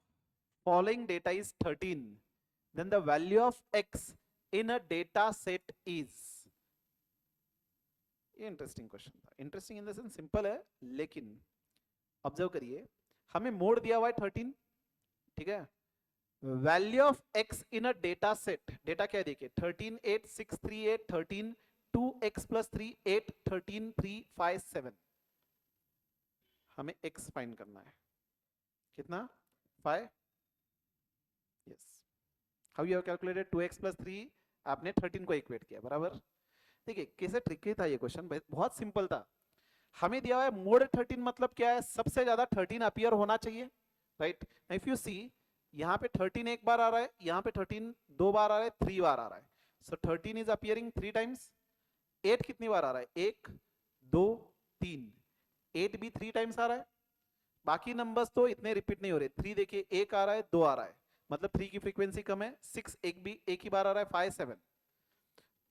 following data is 13, then the value of x in a data set is. ये इंटरेस्टिंग क्वेश्चन था. Interesting in the sense simple है, लेकिन ऑब्जर्व करिए, हमें मोड दिया हुआ है 13, ठीक है? Value of x in a data set. Data क्या है देखिए, 13 8 6 3 8 13 2 x plus 3 8 13 3 5 7. हमें x फाइंड करना है. कितना? 5. Yes. How you have calculated 2x plus 3? आपने 13 को इक्वेट किया, बराबर. देखिए कैसे ट्रिकी था ये क्वेश्चन, बहुत सिंपल था. हमें दिया हुआ है मोड 13 मतलब क्या है? सबसे ज्यादा 13 अपीयर होना चाहिए, राइट? इफ यू सी, यहाँ पे 13 एक बार आ रहा है, यहाँ पे 13 2 बार आ रहा है, 3 बार आ रहा है. सो 13 इज अपीयरिंग 3 टाइम्स. 8 कितनी बार आ रहा है? 1 2 3. 8 भी 3 टाइम्स आ रहा है. बाकी नंबर्स तो इतने रिपीट नहीं हो रहे. 3 देखिए, 1 आ रहा है, 2 आ रहा है, मतलब 3 की फ्रीक्वेंसी कम है. 6 एक भी एक ही बार आ रहा है, 5 7.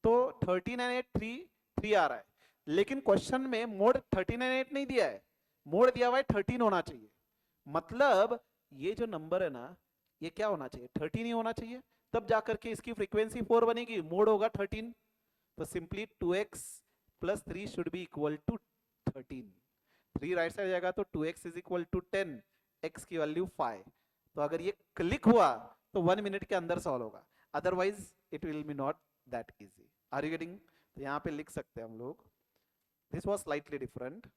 तो 13 एंड 8 3 3 आ रहा है. लेकिन क्वेश्चन में मोड 13 एंड 8 नहीं दिया है, मोड दिया हुआ है 13 होना चाहिए. मतलब ये जो नंबर है ना, ये क्या होना चाहिए? 13 ही होना चाहिए. तब जाकर के इसकी फ्रीक्वेंसी 4 बनेगी, मोड होगा 13. तो simply 2x plus 3 should be equal to 13. 3 right side जाएगा तो 2x is equal to 10, x की वैल्यू 5. तो अगर ये क्लिक हुआ तो 1 मिनट के अंदर सॉल्व होगा, otherwise it will be not that easy. Are you getting? तो यहाँ पे लिख सकते हैं हम लोग, this was slightly different.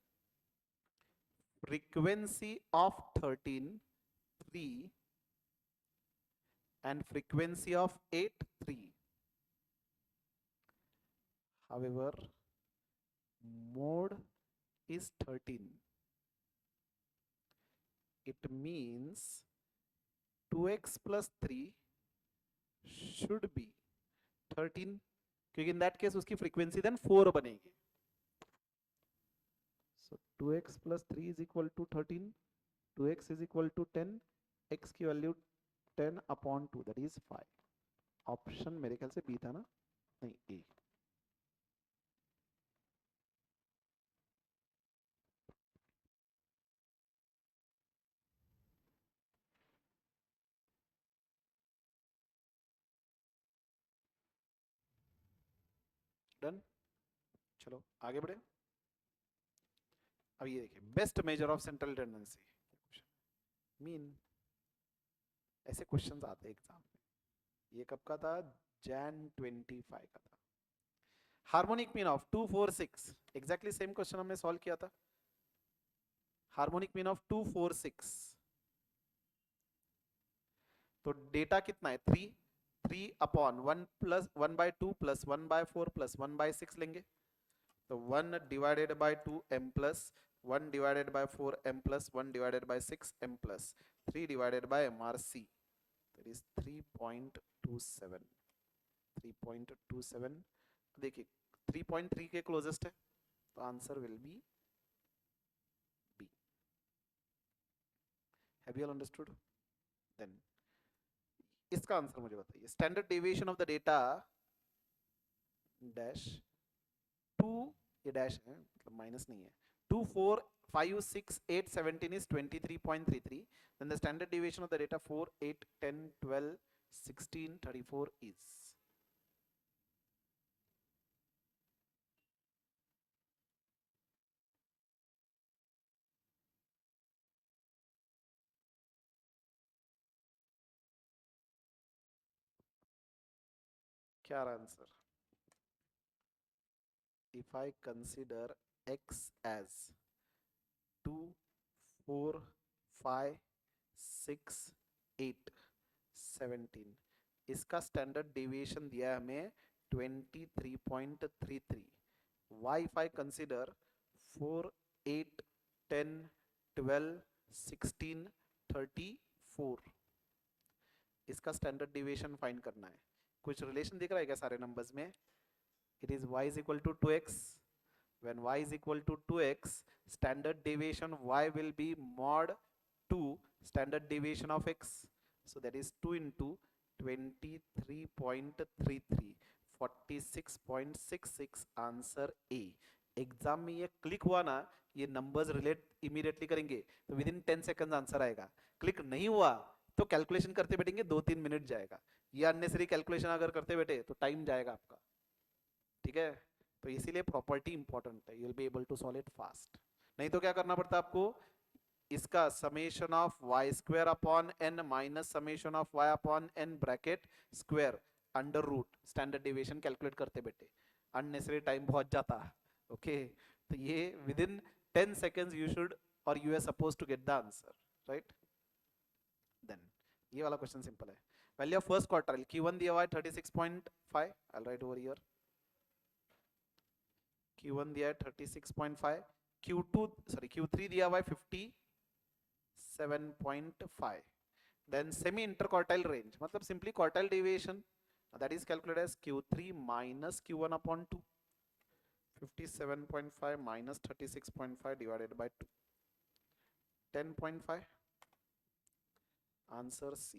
Frequency of 13 3 and frequency of 8 3. However, mode is 13. It means 2x plus 3 should be 13, क्योंकि in that case उसकी frequency then 4 बनेगी. So 2x plus 3 is equal to 13, 2x is equal to 10, x की value 10 upon 2 that is 5. Option मेरे ख्याल से B था ना? नहीं, ए. डन. चलो आगे बढ़े. अब ये देखिए, best measure of central tendency mean. ऐसे क्वेश्चंस आते हैं एग्जाम में. ये कब का था? जैन 25 का था. Harmonic mean of 2 4 6. Exactly same question हमने सॉल्व किया था. हार्मोनिक मीन ऑफ 246, तो डेटा कितना है 3, 3/1 + 1/2 + 1/4 + 1/6 लेंगे, तो 1/2/4m + 1/6m + 3/mRC, that is 3.27, 3.27, देखिए 3.3 के क्लोजेस्ट है, तो answer will be B. Have you all understood? Then इसका आंसर मुझे बताइए. Standard deviation of the data dash 2, ये डैश है मतलब माइनस नहीं है, 2 4 5 6 8 17 is 23.33, then the standard deviation of the data 4 8 10 12 16 34 is. क्या answer? if I consider x as 2 4 5 6 8 17, इसका स्टैंडर्ड डेविएशन दिया है हमें 23.33. y if I consider 4 8 10 12 16 34, इसका स्टैंडर्ड डेविएशन फाइंड करना है. कुछ रिलेशन दिख रहा है क्या सारे नंबर्स में? It is y is equal to 2x. when y is equal to 2x, standard deviation y will be mod 2 standard deviation of x, so that is 2 into 23.33, 46.66, answer A. Exam में ये click हुआ ना, ये numbers relate immediately करेंगे तो with in 10 seconds answer आएगा. Click नहीं हुआ तो कैलकुलेशन करते बैठेंगे, 2-3 मिनट जाएगा. ये अननेसेसरी कैलकुलेशन अगर करते बैठे तो टाइम जाएगा आपका. ठीक है, तो इसीलिए प्रॉपर्टी इंपॉर्टेंट है, you will be able to solve it fast. नहीं तो क्या करना पड़ता है आपको, इसका summation of y square upon n minus summation of y upon n bracket square under root standard deviation calculate करते बैठे, अननेसेसरी टाइम बहुत जाता है. ओके, तो ये with in 10 seconds you should or you are supposed to get the answer, right? Then ये वाला question simple है. Value of first quartile Q1 दिया हुआ है 36.5, I'll write over here. Q1 दिया है 36.5, Q2 सॉरी Q3 दिया हुआ है 57.5. Then semi interquartile range मतलब simply quartile deviation, that is calculated as Q3 minus Q1 upon 2, 57.5 minus 36.5 divided by 2, 10.5, answer C,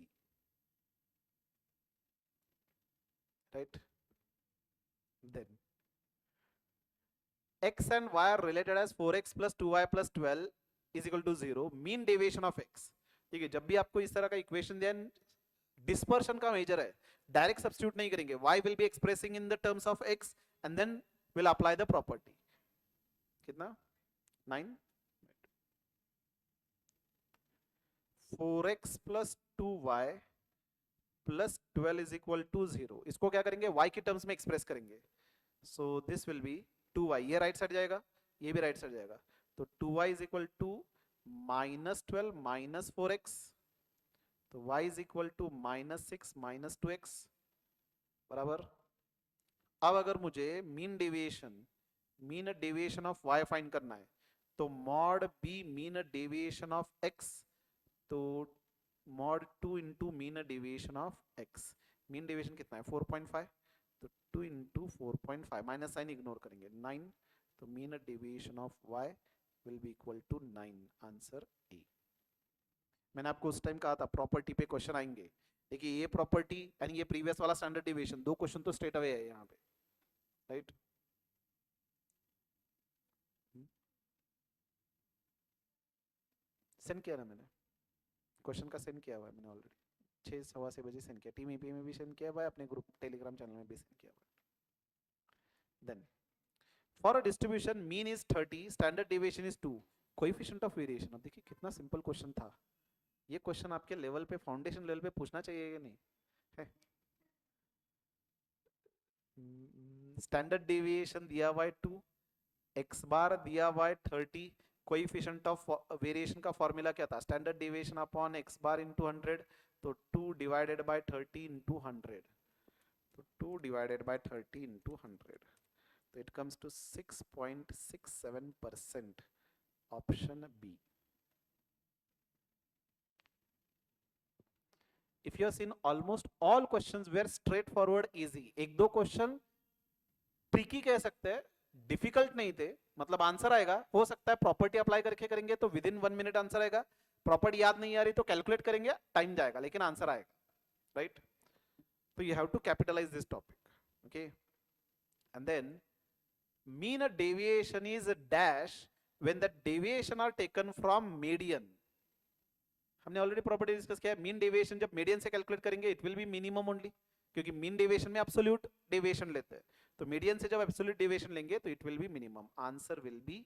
right? Then x and y are related as 4x plus 2y plus 12 is equal to 0, mean deviation of x. ठीक है, जब भी आपको इस तरह का equation दिया, dispersion का मेजर है, डायरेक्ट सब्स्टिट्यूट नहीं करेंगे, y will be expressing in the terms of x and then will apply the property. कितना 9, 4x plus 2y plus 12 is equal to 0, इसको क्या करेंगे y की टर्म्स में एक्सप्रेस करेंगे. सो दिस विल बी 2y, ये राइट साइड जाएगा, ये भी राइट साइड जाएगा, तो 2y is equal to minus 12 minus 4x, तो y is equal to minus 6 minus 2x बराबर. अब अगर मुझे mean deviation of y find करना है तो mod b mean deviation of x, तो mod 2 into mean deviation of x. Mean deviation कितना है 4.5, तो 2 इंटू 4.5, माइनस साइन इग्नोर करेंगे 9, तो mean deviation of y will be equal to 9, answer A. मैंने आपको उस टाइम कहा था प्रॉपर्टी पे क्वेश्चन आएंगे. देखिए ये प्रॉपर्टी यानी ये प्रीवियस वाला स्टैंडर्ड डेविएशन, दो क्वेश्चन तो स्ट्रेट अवे है यहाँ पे, राइट? सेंड किया ना मैंने, क्वेश्चन का सेंड किया हुआ है मैंने ऑलरेडी, 6 सवा 6 बजे सेंड किया, टीम ईपी में भी सेंड किया हुआ है, अपने ग्रुप टेलीग्राम चैनल में भी सेंड किया हुआ है. Then for a distribution mean is 30, standard deviation is 2, coefficient of variation. अब देखिए कितना सिंपल क्वेश्चन था. ये क्वेश्चन आपके लेवल पे, फाउंडेशन लेवल पे पूछना चाहिए या नहीं है? स्टैंडर्ड डेविएशन दिया हुआ है 2, एक्स बार दिया हुआ है 30, कोएफिशिएंट ऑफ वेरिएशन का फॉर्मूला क्या था, standard deviation upon x bar into 100, तो 2 डिवाइडेड बाय 30 इंटू 100, तो 2 डिवाइडेड बाय 30 इंटू 100, तो it comes to 6.67%, option B. If you have seen, almost all questions were straightforward, easy. एक दो question tricky कह सकते हैं, डिफिकल्ट नहीं थे, मतलब आंसर आएगा, हो सकता है प्रॉपर्टी अप्लाई करके करेंगे तो विद इन 1 मिनट आंसर आएगा, प्रॉपर्टी याद नहीं आ रही तो कैलकुलेट करेंगे, टाइम जाएगा, लेकिन आंसर आएगा, राइट. तो you have to capitalize this topic, okay. And then mean deviation is dash when the deviation are taken from median. हमने ऑलरेडी प्रॉपर्टी डिस्कस किया है, मीन डेविएशन जब मीडियन से कैलकुलेट करेंगे it will be minimum only, क्योंकि mean deviation में absolute deviation लेते हैं, तो मीडियन से जब एब्सोल्यूट डेविएशन लेंगे तो it will be minimum, answer will B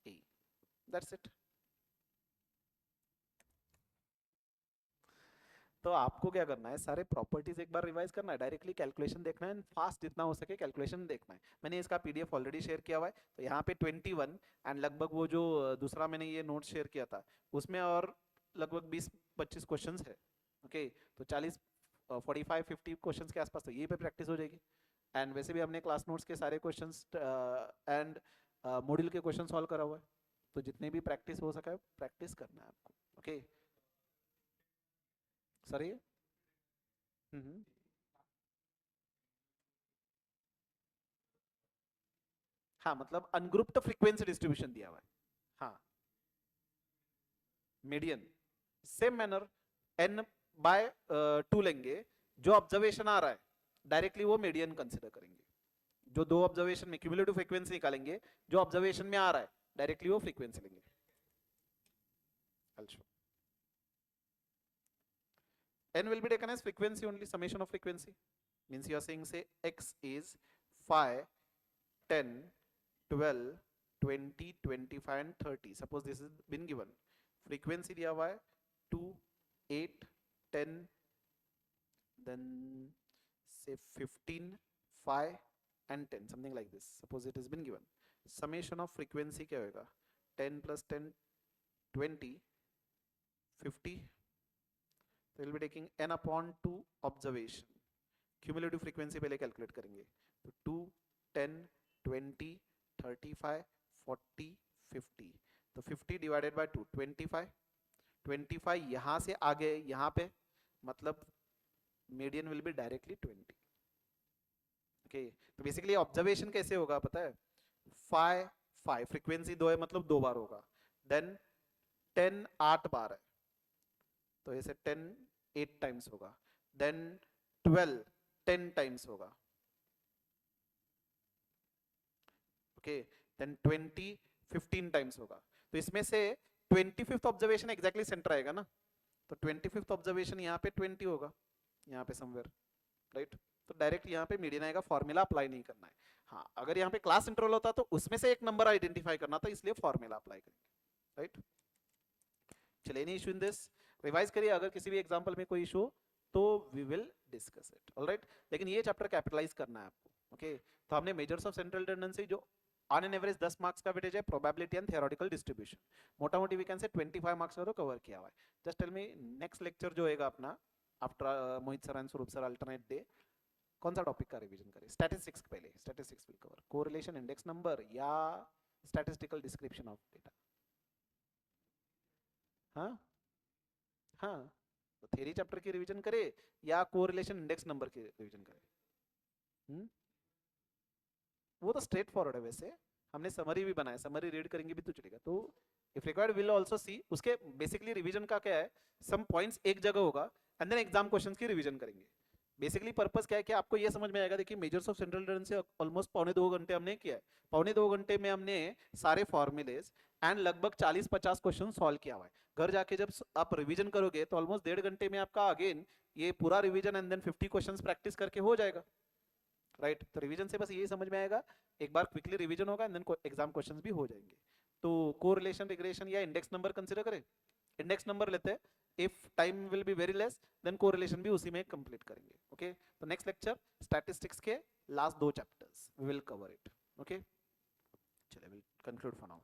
A. That's it. तो आपको क्या करना है, सारे प्रॉपर्टीज एक बार रिवाइज करना है, डायरेक्टली कैलकुलेशन देखना है, फास्ट जितना हो सके कैलकुलेशन देखना है. मैंने इसका पीडीएफ ऑलरेडी शेयर किया हुआ है, तो यहाँ पे 21 एंड लगभग वो जो दूसरा मैंने ये नोट शेयर किया था उसमें और लगभग 20-25 क्वेश्चंस है, ओके. तो 45-50 क्वेश्चंस के आसपास तो ये पे प्रैक्टिस हो जाएगी. एंड वैसे भी हमने क्लास नोट्स के सारे क्वेश्चंस एंड मॉड्यूल के क्वेश्चन सॉल्व करा हुआ है, तो जितने भी प्रैक्टिस हो सका है प्रैक्टिस करना है आपको, ओके. सर ये हाँ, मतलब अनग्रुप्ड फ्रीक्वेंसी डिस्ट्रीब्यूशन दिया हुआ है. हाँ, median same manner n by 2 लेंगे, जो ऑब्जर्वेशन आ रहा है डायरेक्टली वो मीडियन कंसीडर करेंगे, जो दो ऑब्जर्वेशन में क्यूमुलेटिव फ्रीक्वेंसी निकालेंगे, जो ऑब्जर्वेशन में आ रहा है डायरेक्टली वो फ्रीक्वेंसी लेंगे. n will be taken as frequency only, summation of frequency, means you are saying say x is 5, 10, 12, 20, 25 and 30. suppose this has been given, frequency दिया हुआ है 2, 8, 10, then say 15, 5 and 10, something like this. suppose it has been given, summation of frequency क्या होगा, 10 plus 10, 20, 50, so we'll be taking n upon 2 observation, cumulative frequency पहले calculate करेंगे, तो 2, 10, 20, 35, 40, 50, तो 50 divided by 2, 25, 25 यहाँ से आगे यहाँ पे, मतलब median will be directly 20, okay. तो बेसिकली ऑब्जर्वेशन कैसे होगा पता है, 5, 5 फ्रीक्वेंसी 2 है, मतलब 2 बार होगा, देन 10 8 बार है, तो ऐसे 10 8 टाइम्स होगा, देन 12 10 टाइम्स होगा, ओके. देन 20 15 टाइम्स होगा. तो इसमें से 25th ऑब्जर्वेशन एग्जैक्टली सेंटर आएगा ना, तो 25th ऑब्जर्वेशन यहाँ पे 20 होगा, यहाँ पे समवेयर, राइट. तो डायरेक्ट यहाँ पे मीडियन आएगा, फॉर्मूला अप्लाई नहीं करना है. हाँ, अगर यहाँ पे क्लास इंटरवल होता तो उसमें से एक नंबर आइडेंटिफाई करना था, इसलिए फॉर्मूला अप्लाई करेंगे, राइट. चलिए, any issue in this, revise करिए, अगर किसी भी एग्जांपल में कोई इशू तो we will discuss it, alright. लेकिन ये चैप्टर कैपिटलाइज करना है आपको, ओके. तो हमने मेजर्स ऑफ सेंट्रल टेंडेंसी, जो ऑन एन एवरेज 10 मार्क्स का वेटेज है, प्रोबेबिलिटी एंड थियोरेटिकल डिस्ट्रीब्यूशन, मोटा मोटी वी कैन से 25 मार्क्स का तो कवर किया हुआ है. Just tell me, next lecture जो होगा अपना after Mohit sir and Swaroop sir alternate day, कौन सा टॉपिक का रिवीजन करें. स्टैटिस्टिक्स पहले, statistics will cover correlation, index number या स्टैटिस्टिकल डिस्क्रिप्शन ऑफ डेटा. हाँ हाँ, तो थ्योरी चैप्टर की रिवीजन करे या कोरिलेशन इंडेक्स नंबर की रिवीजन करे. वो तो स्ट्रेट फॉरवर्ड है, वैसे हमने समरी भी बनाया, समरी रीड करेंगे भी तो चलेगा. तो इफ रिक्वायर्ड विल आल्सो सी, उसके बेसिकली रिवीजन का क्या है, सम पॉइंट्स एक जगह होगा एंड देन एग्जाम क्वेश्चंस की रिवीजन करेंगे. बेसिकली पर्पस क्या है कि आपको ये समझ में आएगा. देखिए, measures of central tendency almost 2.25 घंटे हमने किया है, 2.25 घंटे में हमने सारे फॉर्मूलेज एंड लगभग 40-50 क्वेश्चन सॉल्व किया हुआ है. घर जाके जब आप रिवीजन करोगे तो ऑलमोस्ट 1.5 घंटे में आपका अगेन ये पूरा revision and then 50 questions practice करके हो जाएगा, राइट. तो रिवीजन से बस यही समझ में आएगा, एक बार क्विकली रिवीजन होगा एंड देन एग्जाम क्वेश्चंस भी हो जाएंगे. तो कोरिलेशन, रिग्रेशन या इंडेक्स नंबर कंसीडर करें. इंडेक्स नंबर लेते हैं, if time will be very less then correlation भी उसी में कंप्लीट करेंगे, ओके. तो नेक्स्ट लेक्चर स्टैटिस्टिक्स के last 2 chapters we will cover it, okay. चलिए, विल कंक्लूड फॉर नाउ.